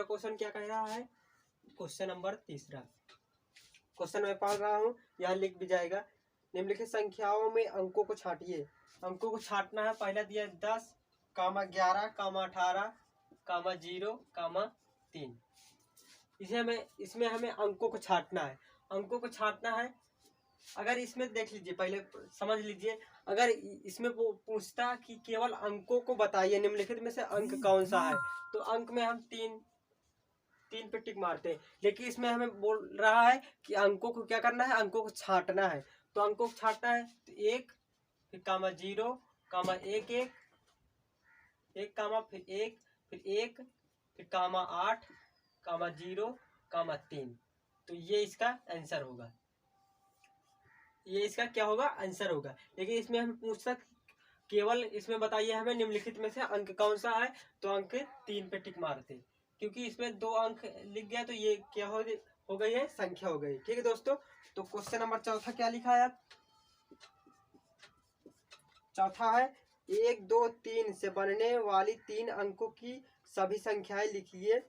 क्वेश्चन क्या कह रहा है। क्वेश्चन नंबर तीसरा, क्वेश्चन मैं पढ़ रहा हूँ, यहाँ लिख भी जाएगा। निम्नलिखित संख्याओं में अंकों को छांटिए। अंकों को छांटना है। पहला दिया 10, 11, 18, 0, 3। इसमें हमें अंकों को छांटना है। अंकों को छांटना है। अगर इसमें देख लीजिए, पहले समझ लीजिए, अगर इसमें पूछता कि केवल अंकों को बताइए, निम्नलिखित में से अंक कौन सा है, तो अंक में हम तीन पे टिक मारते हैं। लेकिन इसमें हमें बोल रहा है कि अंकों को क्या करना है, अंकों को छांटना है। तो अंकों को छांटना है तो 1, फिर 0, 1, 1 कामा, फिर 1, फिर 1, फिर 8, 0, 3। तो ये इसका आंसर होगा, ये इसका क्या होगा, आंसर होगा। लेकिन इसमें हम पूछता केवल इसमें बताइए हमें निम्नलिखित में से अंक कौन सा है, तो अंक 3 पे टिक मारते, क्योंकि इसमें 2 अंक लिख गया तो ये क्या हो गई है, संख्या हो गई। ठीक है दोस्तों, तो क्वेश्चन नंबर चौथा क्या लिखा है, चौथा है 1, 2, 3 से बनने वाली 3 अंकों की सभी संख्याएं लिखिए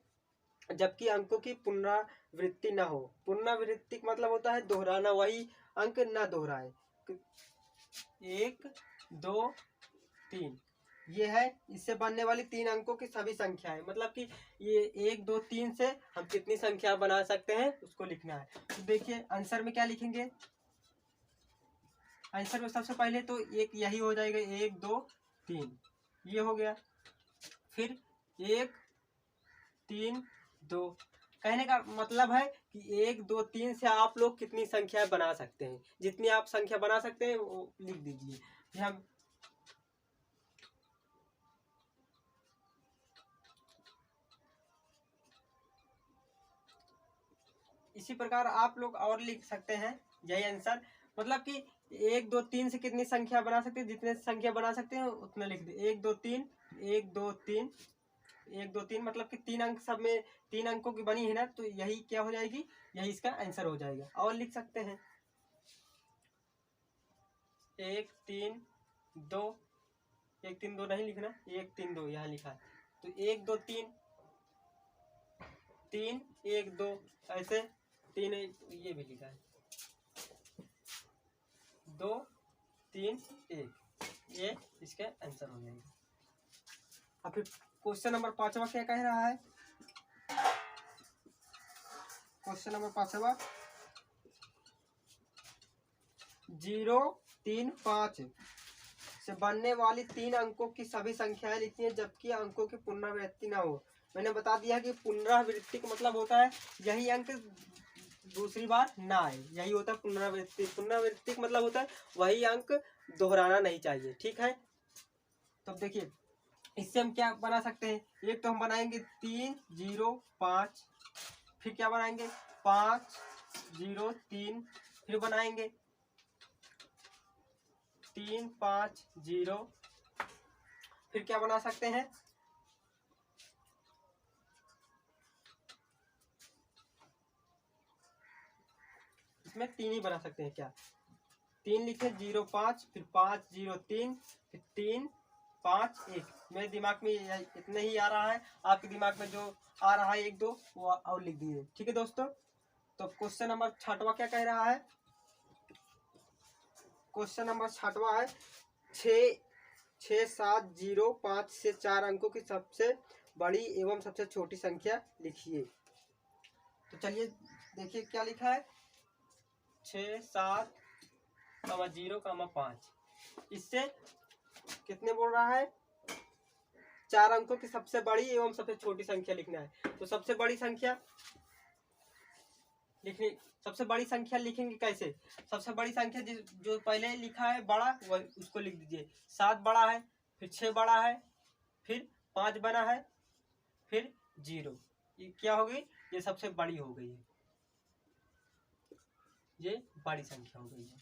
जबकि अंकों की पुनरावृत्ति न हो। पुनरावृत्ति मतलब होता है दोहराना, वही अंक न दोहराए। 1, 2, 3 ये है, इससे बनने वाली 3 अंकों की सभी संख्याएं, मतलब कि ये 1, 2, 3 से हम कितनी संख्या बना सकते हैं उसको लिखना है। तो देखिए आंसर में क्या लिखेंगे, आंसर में सबसे पहले तो एक यही हो जाएगा, 1, 2, 3 ये हो गया। फिर 1, 3, 2, कहने का मतलब है कि 1, 2, 3 से आप लोग कितनी संख्या बना सकते हैं, जितनी आप संख्या बना सकते हैं वो लिख दीजिए। हम इसी प्रकार आप लोग और लिख सकते हैं, यही आंसर, मतलब कि 1, 2, 3 से कितनी संख्या बना सकते हैं, जितने संख्या बना सकते हैं उतना लिख दे। 1, 2, 3, 1, 2, 3, 1, 2, 3 मतलब कि 3 अंक, सब में 3 अंकों की बनी है ना, तो यही क्या हो जाएगी, यही इसका आंसर हो जाएगा। और लिख सकते हैं 1, 3, 2, 1, 3, 2 नहीं लिखना, 1, 3, 2 यहाँ लिखा है, तो 1, 2, 3, 3, 1, 2 ऐसे 3 ये भी लिखा है, 2, 3, 1 ये इसका आंसर हो जाएगा। अब फिर क्वेश्चन नंबर 5वां क्या कह रहा है, क्वेश्चन नंबर 5वां 0, 3, 5 से बनने वाली 3 अंकों की सभी संख्याएं लिखनी है जबकि अंकों की पुनरावृत्ति ना हो। मैंने बता दिया कि पुनरावृत्ति का मतलब होता है यही अंक दूसरी बार ना आए, यही होता है पुनरावृत्ति। पुनरावृत्ति का मतलब होता है वही अंक दोहराना नहीं चाहिए। ठीक है, तो देखिए इससे हम क्या बना सकते हैं, एक तो हम बनाएंगे 3, 0, 5, फिर क्या बनाएंगे 5, 0, 3, फिर बनाएंगे 3, 5, 0, फिर क्या बना सकते हैं, इसमें 3 ही बना सकते हैं, क्या 3 लिखे 0, 5, फिर 5, 0, 3, फिर 3, 5, 1। मेरे दिमाग में इतना ही आ रहा है, आपके दिमाग में जो आ रहा है 1, 2 वो और लिख दीजिए। ठीक है दोस्तों, तो क्वेश्चन नंबर 6वां क्या कह रहा है, क्वेश्चन नंबर 6वां है 67005 से 4 अंकों की सबसे बड़ी एवं सबसे छोटी संख्या लिखिए। तो चलिए देखिए क्या लिखा है, 67,0,5। इससे कितने बोल रहा है, 4 अंकों की सबसे बड़ी एवं सबसे छोटी संख्या लिखना है। तो सबसे बड़ी संख्या लिखेंगे कैसे? सबसे बड़ी संख्या जो पहले लिखा है बड़ा, वह उसको लिख दीजिए। 7 बड़ा है, फिर 6 बड़ा है, फिर 5 बना है, फिर 0। ये क्या हो गई? ये सबसे बड़ी हो गई है, ये बड़ी संख्या हो गई है।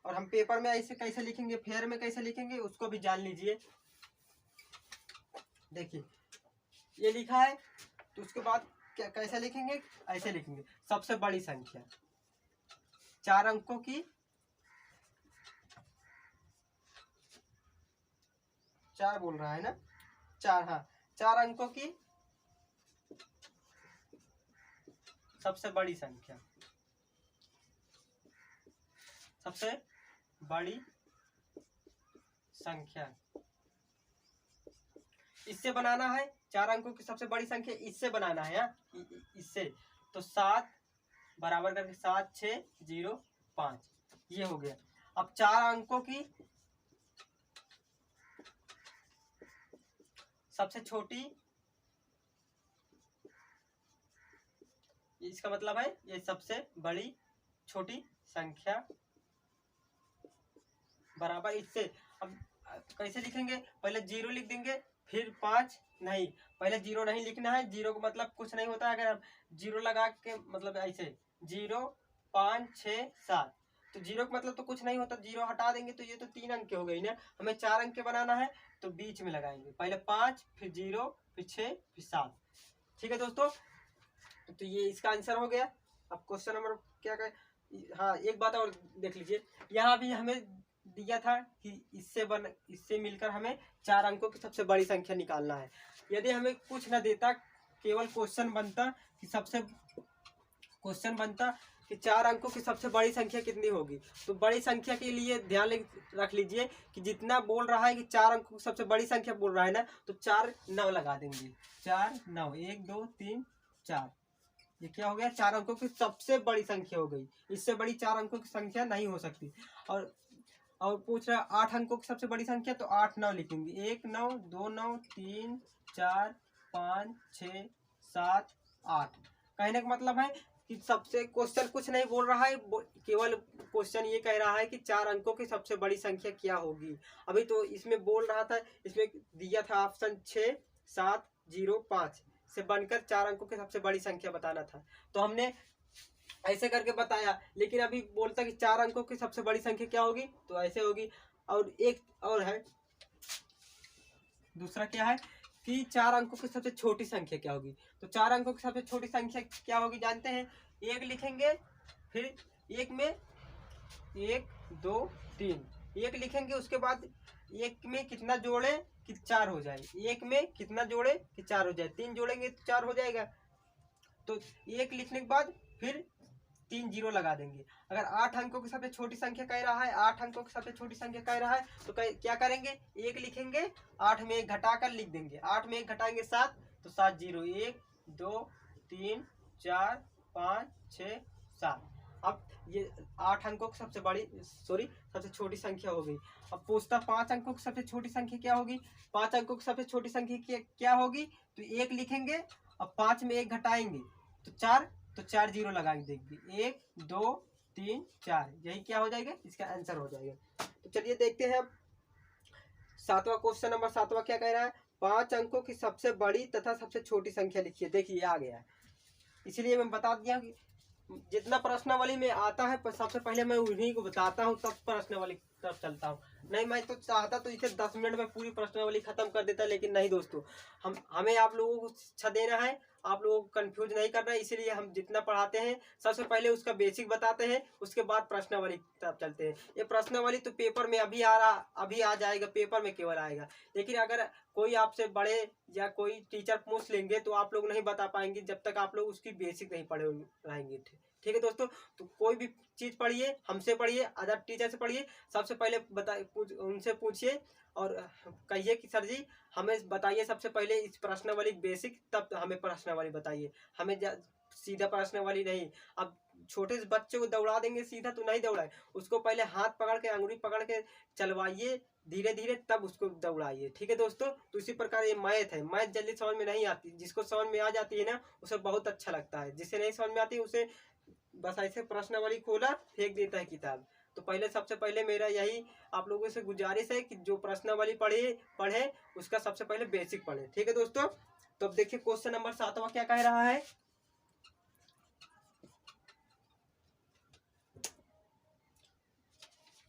और हम पेपर में ऐसे कैसे लिखेंगे, फेयर में कैसे लिखेंगे, उसको भी जान लीजिए। देखिए ये लिखा है, तो उसके बाद क्या कैसे लिखेंगे, ऐसे लिखेंगे। सबसे बड़ी संख्या 4 अंकों की, 4 बोल रहा है ना, 4, हाँ 4 अंकों की सबसे बड़ी संख्या, सबसे बड़ी संख्या इससे बनाना है। 4 अंकों की सबसे बड़ी संख्या इससे बनाना है, इससे। तो 7 बराबर करके 7 6 0 5, ये हो गया। अब 4 अंकों की सबसे छोटी, इसका मतलब है ये सबसे बड़ी छोटी संख्या बराबर इससे। अब कैसे लिखेंगे, पहले 0 लिख देंगे, फिर 5 नहीं, पहले 0 नहीं लिखना है। 0 का मतलब कुछ नहीं होता है। अगर हम 0 लगा के मतलब ऐसे 0 5 6 7, तो 0 का मतलब तो कुछ नहीं होता। 0 हटा देंगे तो ये तो 3 अंक के हो गई ना। हमें 4 अंक के बनाना है, तो बीच में लगाएंगे, पहले 5 फिर 0 फिर 6 फिर 7। ठीक है दोस्तों, तो ये इसका आंसर हो गया। अब क्वेश्चन नंबर क्या कहे, हाँ एक बात और देख लीजिए, यहाँ भी हमें दिया था कि इससे मिलकर हमें 4 अंकों की सबसे बड़ी संख्या निकालना है। यदि हमें कुछ न देता, केवल क्वेश्चन बनता कि 4 अंकों की सबसे बड़ी संख्या कितनी होगी, तो बड़ी संख्या के लिए ध्यान रख लीजिए कि जितना बोल रहा है कि 4 अंकों की सबसे बड़ी संख्या बोल रहा है ना, तो 4 9 लगा देंगे। 4 9, 1 2 3 4, ये क्या हो गया, 4 अंकों की सबसे बड़ी संख्या हो गई। इससे बड़ी 4 अंकों की संख्या नहीं हो सकती। और पूछ रहा है 8 अंकों की सबसे बड़ी संख्या, तो 8 9 लिखेंगे, 1 9 2 9 3 4 5 6 7 8। कहने का मतलब है कि सबसे क्वेश्चन कुछ नहीं बोल रहा है, केवल क्वेश्चन ये कह रहा है कि 4 अंकों की सबसे बड़ी संख्या क्या होगी। अभी तो इसमें बोल रहा था, इसमें दिया था ऑप्शन 6 7 0 5 से बनकर 4 अंकों की सबसे बड़ी संख्या बताना था, तो हमने ऐसे करके बताया। लेकिन अभी बोलता कि 4 अंकों की सबसे बड़ी संख्या क्या होगी, तो ऐसे होगी। और एक और है, दूसरा क्या है कि 4 अंकों की सबसे छोटी संख्या क्या होगी। तो 4 अंकों की सबसे छोटी संख्या क्या होगी जानते हैं, 1 लिखेंगे, फिर 1 में 1 2 3, 1 लिखेंगे, उसके बाद 1 में कितना जोड़े कि 4 हो जाए, 1 में कितना जोड़े कि 4 हो जाए, 3 जोड़ेंगे तो 4 हो जाएगा। तो 1 लिखने के बाद फिर 3 0 लगा देंगे। अगर 8 अंकों की सबसे छोटी संख्या कह रहा है, 8 अंकों की सबसे छोटी संख्या कह रहा है, तो क्या करेंगे, 1 लिखेंगे, 8 में 1 घटाकर लिख देंगे, 8 में 1 घटाएंगे 7, तो 7 0 1 2 3 4 5 6 7। अब ये 8 अंकों की सबसे छोटी संख्या हो गई। अब पूछता 5 अंकों की सबसे छोटी संख्या क्या होगी। 5 अंकों की सबसे छोटी संख्या क्या होगी, तो 1 लिखेंगे, अब 5 में 1 घटाएंगे तो 4, तो 4 0 लगा देंगे, 1 2 3 4, यही क्या हो जाएगा, इसका आंसर हो जाएगा। तो चलिए देखते हैं अब 7वां क्वेश्चन नंबर 7वां क्या कह रहा है, 5 अंकों की सबसे बड़ी तथा सबसे छोटी संख्या लिखिए। देखिए आ गया है, इसलिए मैं बता दिया कि जितना प्रश्नावली में आता है सबसे पहले मैं उन्हीं को बताता हूँ, तब प्रश्नावली तरफ चलता हूँ। नहीं मैं तो चाहता तो इसे 10 मिनट में पूरी प्रश्नावली खत्म कर देता, लेकिन नहीं दोस्तों, हमें आप लोगों को शिक्षा देना है, आप लोगों को कंफ्यूज नहीं करना है। इसीलिए हम जितना पढ़ाते हैं सबसे पहले उसका बेसिक बताते हैं, उसके बाद प्रश्नावली तरफ चलते हैं। ये प्रश्नावली तो पेपर में अभी आ जाएगा, पेपर में केवल आएगा। लेकिन अगर कोई आपसे बड़े या कोई टीचर पूछ लेंगे तो आप लोग नहीं बता पाएंगे जब तक आप लोग उसकी बेसिक नहीं पढ़े रहेंगे। ठीक है दोस्तों। तो कोई भी चीज पढ़िए, हमसे पढ़िए, अदर टीचर से पढ़िए, सबसे पहले उनसे पूछिए और कहिए कि सर जी हमें बताइए सबसे पहले इस प्रश्नावली बेसिक, तब हमें प्रश्नावली बताइए, हमें सीधा प्रश्नावली नहीं। अब छोटे से बच्चे को दौड़ा देंगे सीधा तो नहीं दौड़ाए, उसको पहले हाथ पकड़ के, अंगुली पकड़ के चलवाइए धीरे धीरे, तब उसको दौड़ाइए। ठीक है दोस्तों। तो इसी प्रकार ये मैथ है, मैथ जल्दी समझ में नहीं आती, जिसको समझ में आ जाती है ना उसे बहुत अच्छा लगता है, जिसे नहीं समझ में आती उसे बस ऐसे प्रश्नावली खोला फेंक देता है किताब। तो पहले सबसे पहले मेरा यही आप लोगों से गुजारिश है कि जो प्रश्नावली पढ़े उसका सबसे पहले बेसिक पढ़े। ठीक है दोस्तों। तो अब देखिए क्वेश्चन नंबर 7वां क्या कह रहा है।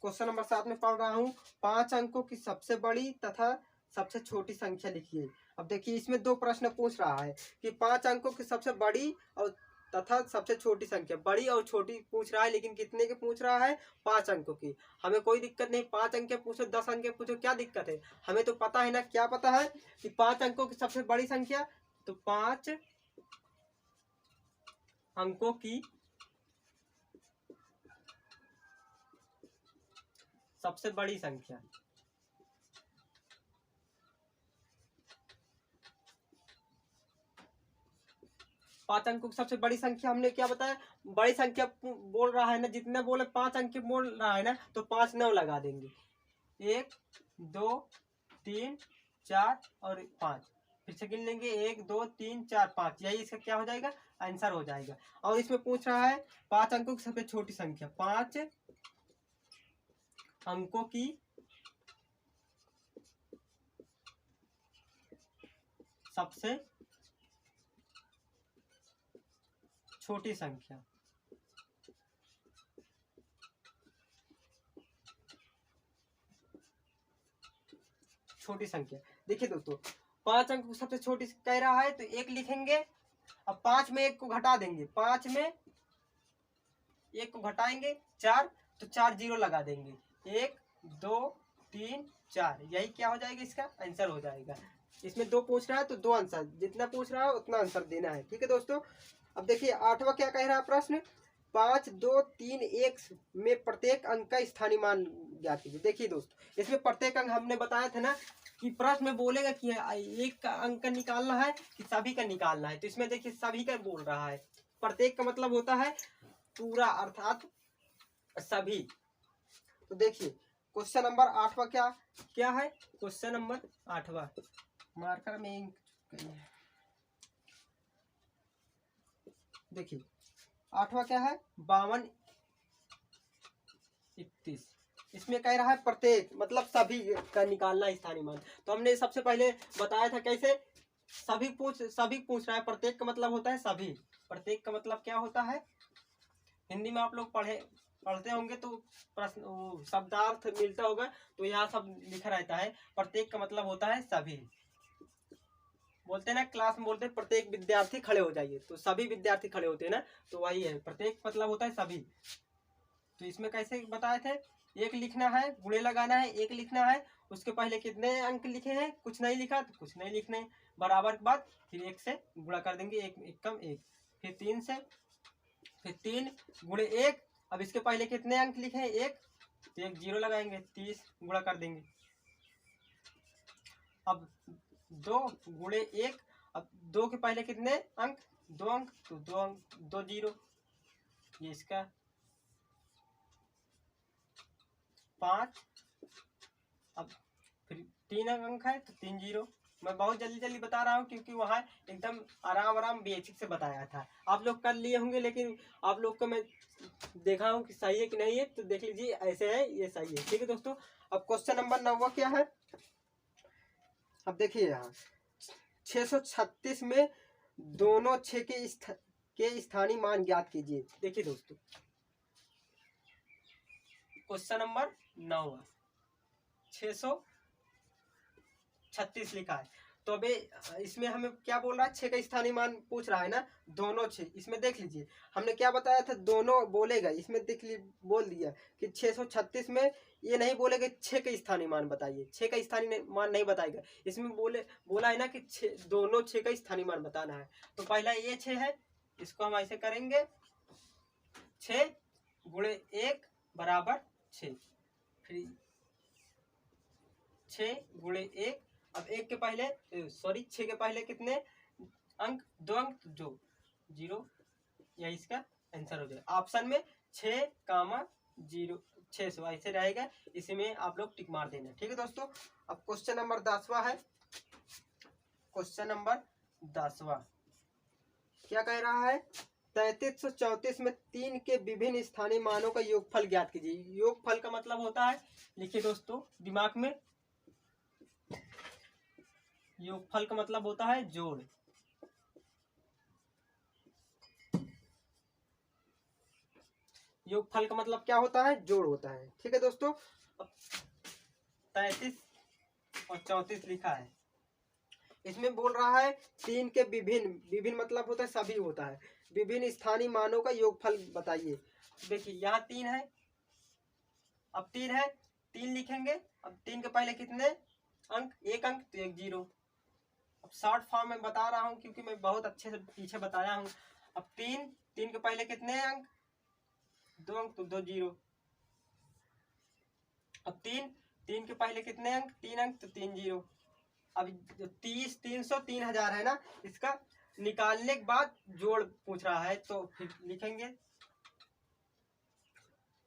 क्वेश्चन नंबर 7 में पढ़ रहा हूँ, 5 अंकों की सबसे बड़ी तथा सबसे छोटी संख्या लिखिए। अब देखिए इसमें दो प्रश्न पूछ रहा है कि 5 अंकों की सबसे बड़ी और तथा सबसे छोटी संख्या, बड़ी और छोटी पूछ रहा है, लेकिन कितने के पूछ रहा है, 5 अंकों की। हमें कोई दिक्कत नहीं, 5 अंक पूछो 10 अंक पूछो, क्या दिक्कत है, हमें तो पता है ना, क्या पता है कि 5 अंकों की सबसे बड़ी संख्या, तो 5 अंकों की सबसे बड़ी संख्या, 5 अंकों की सबसे बड़ी संख्या हमने क्या बताया, बड़ी संख्या बोल रहा है ना, जितने बोले 5 अंक बोल रहा है ना, तो 5 9 लगा देंगे, 1 2 3 4 और 5, फिर से गिन लेंगे 1 2 3 4 5, यही इसका क्या हो जाएगा, आंसर हो जाएगा। और इसमें पूछ रहा है 5 अंकों की सबसे छोटी संख्या, 5 अंकों की सबसे छोटी संख्या, छोटी संख्या। देखिए दोस्तों 5 अंक सबसे छोटी कह रहा है तो 1 लिखेंगे, अब 5 में 1 को घटा देंगे, 5 में 1 को घटाएंगे 4, तो 4 0 लगा देंगे, 1 2 3 4, यही क्या हो जाएगा, इसका आंसर हो जाएगा। इसमें 2 पूछ रहा है तो 2 आंसर, जितना पूछ रहा है उतना आंसर देना है। ठीक है दोस्तों। अब देखिए 8वां क्या कह रहा है प्रश्न, 5 2 3 1 में प्रत्येक अंक का स्थानीय मान ज्ञात कीजिए। देखिए दोस्तों इसमें प्रत्येक अंक हमने बताया था ना कि प्रश्न में बोलेगा कि एक का अंक का निकालना है कि सभी का निकालना है, तो इसमें देखिए सभी का बोल रहा है, प्रत्येक का मतलब होता है पूरा, अर्थात सभी। तो देखिए क्वेश्चन नंबर 8वां क्या क्या है, क्वेश्चन नंबर 8वां मार्कर में देखिए 8वां क्या है, 52 31, इसमें कह रहा है प्रत्येक मतलब सभी का निकालना स्थानीय मान। तो हमने सबसे पहले बताया था कैसे, सभी पूछ रहा है, प्रत्येक का मतलब होता है सभी, प्रत्येक का मतलब क्या होता है, हिंदी में आप लोग पढ़ते होंगे तो प्रश्न शब्दार्थ मिलता होगा, तो यहाँ सब लिखा रहता है, प्रत्येक का मतलब होता है सभी। बोलते हैं ना क्लास में, बोलते हैं प्रत्येक विद्यार्थी खड़े हो जाइए, तो सभी विद्यार्थी खड़े होते हैं ना, तो वही है, प्रत्येक मतलब होता है सभी। तो इसमें कैसे बताए थे, 1 लिखना है, गुणे लगाना है, 1 लिखना है, उसके पहले कितने अंक लिखे हैं, कुछ नहीं लिखा तो कुछ नहीं लिखने, बराबर के बाद फिर 1 से गुणा कर देंगे, 1 कम 1, फिर 3 से, फिर 3 गुणे 1, अब इसके पहले कितने अंक लिखे हैं, 1, तो 1 0 लगाएंगे, 30 गुणा कर देंगे, अब 2 गुणे 1, अब 2 के पहले कितने अंक, 2 अंक, तो 2 अंक 2 0, ये इसका 5, अब फिर 3 अंक है तो 3 0। मैं बहुत जल्दी जल्दी बता रहा हूँ क्योंकि वहाँ एकदम आराम आराम बेसिक से बताया था, आप लोग कर लिए होंगे, लेकिन आप लोग को मैं देखा हूँ कि सही है कि नहीं है, तो देख लीजिए ऐसे है, ये सही है। ठीक है दोस्तों। अब क्वेश्चन नंबर 9 क्या है, अब देखिए यहाँ 636 में दोनों 6 के स्थानीय मान ज्ञात कीजिए। देखिए दोस्तों क्वेश्चन नंबर 9 636 लिखा है, तो अबे इसमें हमें क्या बोल रहा है, 6 का स्थानीय मान पूछ रहा है ना, दोनों 6, इसमें देख लीजिए हमने क्या बताया था, दोनों बोलेगा, इसमें देख लीजिए बोल दिया कि 636 में, ये नहीं बोलेगा 6 का स्थानीय मान बताइए, 6 का स्थानीय मान नहीं बताएगा, इसमें बोला है ना कि दोनों 6 का स्थानीय मान बताना है। तो पहला ये 6 है, इसको हम ऐसे करेंगे, 6 गुणे 1 बराबर 6। फिर 6 गुणे 1, अब 1 के पहले 6 के पहले कितने अंक, 2 अंक, तो जो 0, यही इसका आंसर हो जाएगा। ऑप्शन में 6, 600 ऐसे रहेगा, इसी में आप लोग टिक मार देना। ठीक है दोस्तों। अब क्वेश्चन नंबर 10वां है। क्वेश्चन नंबर 10वां क्या कह रहा है? 3334 में 3 के विभिन्न स्थानीय मानों का योगफल ज्ञात कीजिए। योगफल का मतलब होता है, लिखिए दोस्तों दिमाग में, योगफल का मतलब होता है जोड़। योगफल का मतलब क्या होता है? जोड़ होता है। ठीक है दोस्तों। 33 और 34 लिखा है, इसमें बोल रहा है 3 के विभिन्न मतलब होता है सभी होता है, विभिन्न स्थानीय मानों का योगफल बताइए। देखिए यहाँ 3 है, अब 3 है, 3 लिखेंगे। अब 3 के पहले कितने अंक, 1 अंक, तो 1 0। अब शॉर्ट फॉर्म में बता रहा हूँ क्योंकि मैं बहुत अच्छे से पीछे बताया हूँ। अब 3 के पहले कितने अंक, 2 अंक, तो 2 0। अब 3 के पहले कितने अंक, 3 अंक, तो 3 0। अब 30, 300, 3000 है ना, इसका निकालने के बाद जोड़ पूछ रहा है, तो फिर लिखेंगे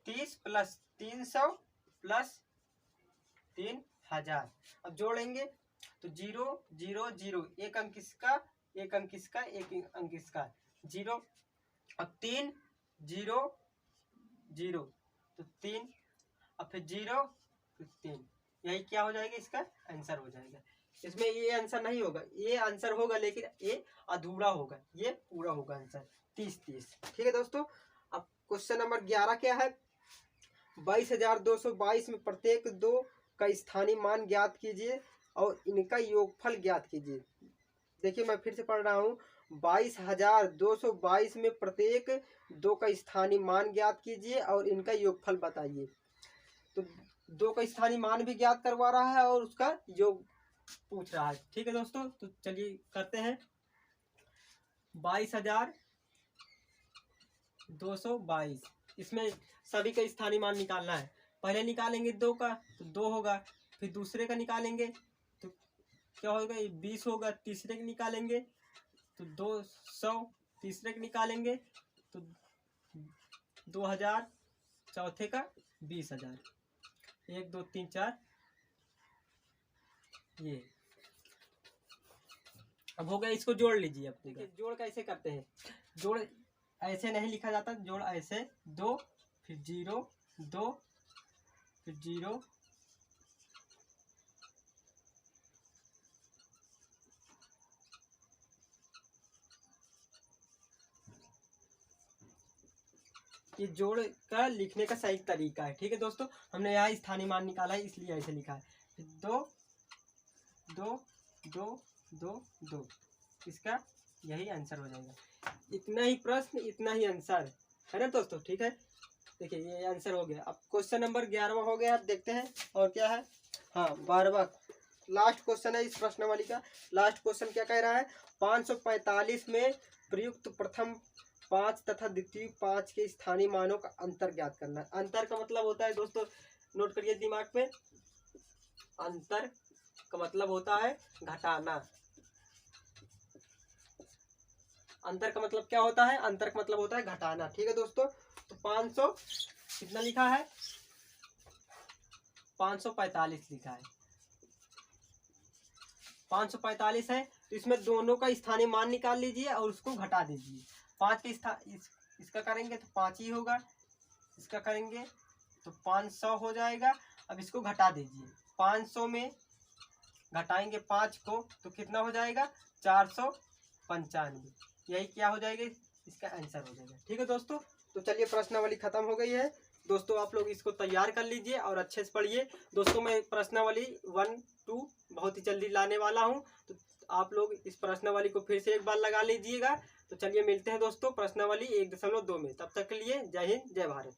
30 प्लस 300 प्लस 3000। अब जोड़ेंगे तो 0 0 0, 1 अंक इसका, 1 अंक इसका, 1 अंक इसका, 0। अब 3 0 0, तो 3, अब फिर 0 फिर 3, यही क्या हो जाएगा, इसका आंसर हो जाएगा। इसमें ये आंसर नहीं होगा, ये आंसर होगा लेकिन ये अधूरा होगा, ये पूरा होगा आंसर 30 30। ठीक है दोस्तों। अब क्वेश्चन नंबर 11 क्या है? 22,222 में प्रत्येक 2 का स्थानीय मान ज्ञात कीजिए और इनका योगफल ज्ञात कीजिए। देखिए मैं फिर से पढ़ रहा हूँ, 22,222 में प्रत्येक 2 का स्थानीय मान ज्ञात कीजिए और इनका योगफल बताइए। तो 2 का स्थानीय मान भी ज्ञात करवा रहा है और उसका योग पूछ रहा है। ठीक है दोस्तों, तो चलिए करते हैं। 22,222, इसमें सभी का स्थानीय मान निकालना है। पहले निकालेंगे 2 का, तो 2 होगा। फिर दूसरे का निकालेंगे तो क्या होगा, 20 होगा। तीसरे का निकालेंगे तो 200, तीसरे का निकालेंगे तो 2000, चौथे का 20,000, 1 2 3 4। ये अब हो गया, इसको जोड़ लीजिए। अब देखिए जोड़ कैसे करते हैं। जोड़ ऐसे नहीं लिखा जाता, जोड़ ऐसे 2 फिर 0 2 फिर 0 ये जोड़ का लिखने का सही तरीका है। ठीक है दोस्तों, हमने यहाँ स्थानीय मान निकाला है इसलिए ऐसे लिखा है। फिर 2 2 2 2 2, इसका यही आंसर हो जाएगा। इतना ही प्रश्न, इतना ही आंसर है ना दोस्तों। ठीक है, देखिए ये आंसर हो गया। अब क्वेश्चन नंबर 11वां हो गया। अब देखते हैं और क्या है। हाँ 12वां लास्ट क्वेश्चन है इस प्रश्नावली का। लास्ट क्वेश्चन क्या कह रहा है? 545 में प्रयुक्त प्रथम 5 तथा द्वितीय 5 के स्थानीय मानों का अंतर ज्ञात करना है। अंतर का मतलब होता है दोस्तों, नोट करिए दिमाग में, अंतर का मतलब होता है घटाना। अंतर का मतलब क्या होता है? अंतर का मतलब होता है घटाना। ठीक है दोस्तों, तो 500 कितना लिखा है? 545 लिखा है। 545 है तो इसमें दोनों का स्थानीय मान निकाल लीजिए और उसको घटा दीजिए। 5 के इसका करेंगे तो 5 ही होगा, इसका करेंगे तो 500 हो जाएगा। अब इसको घटा दीजिए, 500 में घटाएंगे 5 को तो कितना हो जाएगा? 495। यही क्या हो जाएगा? इसका आंसर हो जाएगा। ठीक है दोस्तों, तो चलिए प्रश्नावली खत्म हो गई है दोस्तों। आप लोग इसको तैयार कर लीजिए और अच्छे से पढ़िए दोस्तों। मैं प्रश्नावली 1 2 बहुत ही जल्दी लाने वाला हूं, तो आप लोग इस प्रश्नावली को फिर से एक बार लगा लीजिएगा। तो चलिए मिलते हैं दोस्तों प्रश्नावली 1.2 में। तब तक के लिए जय हिंद, जय भारत।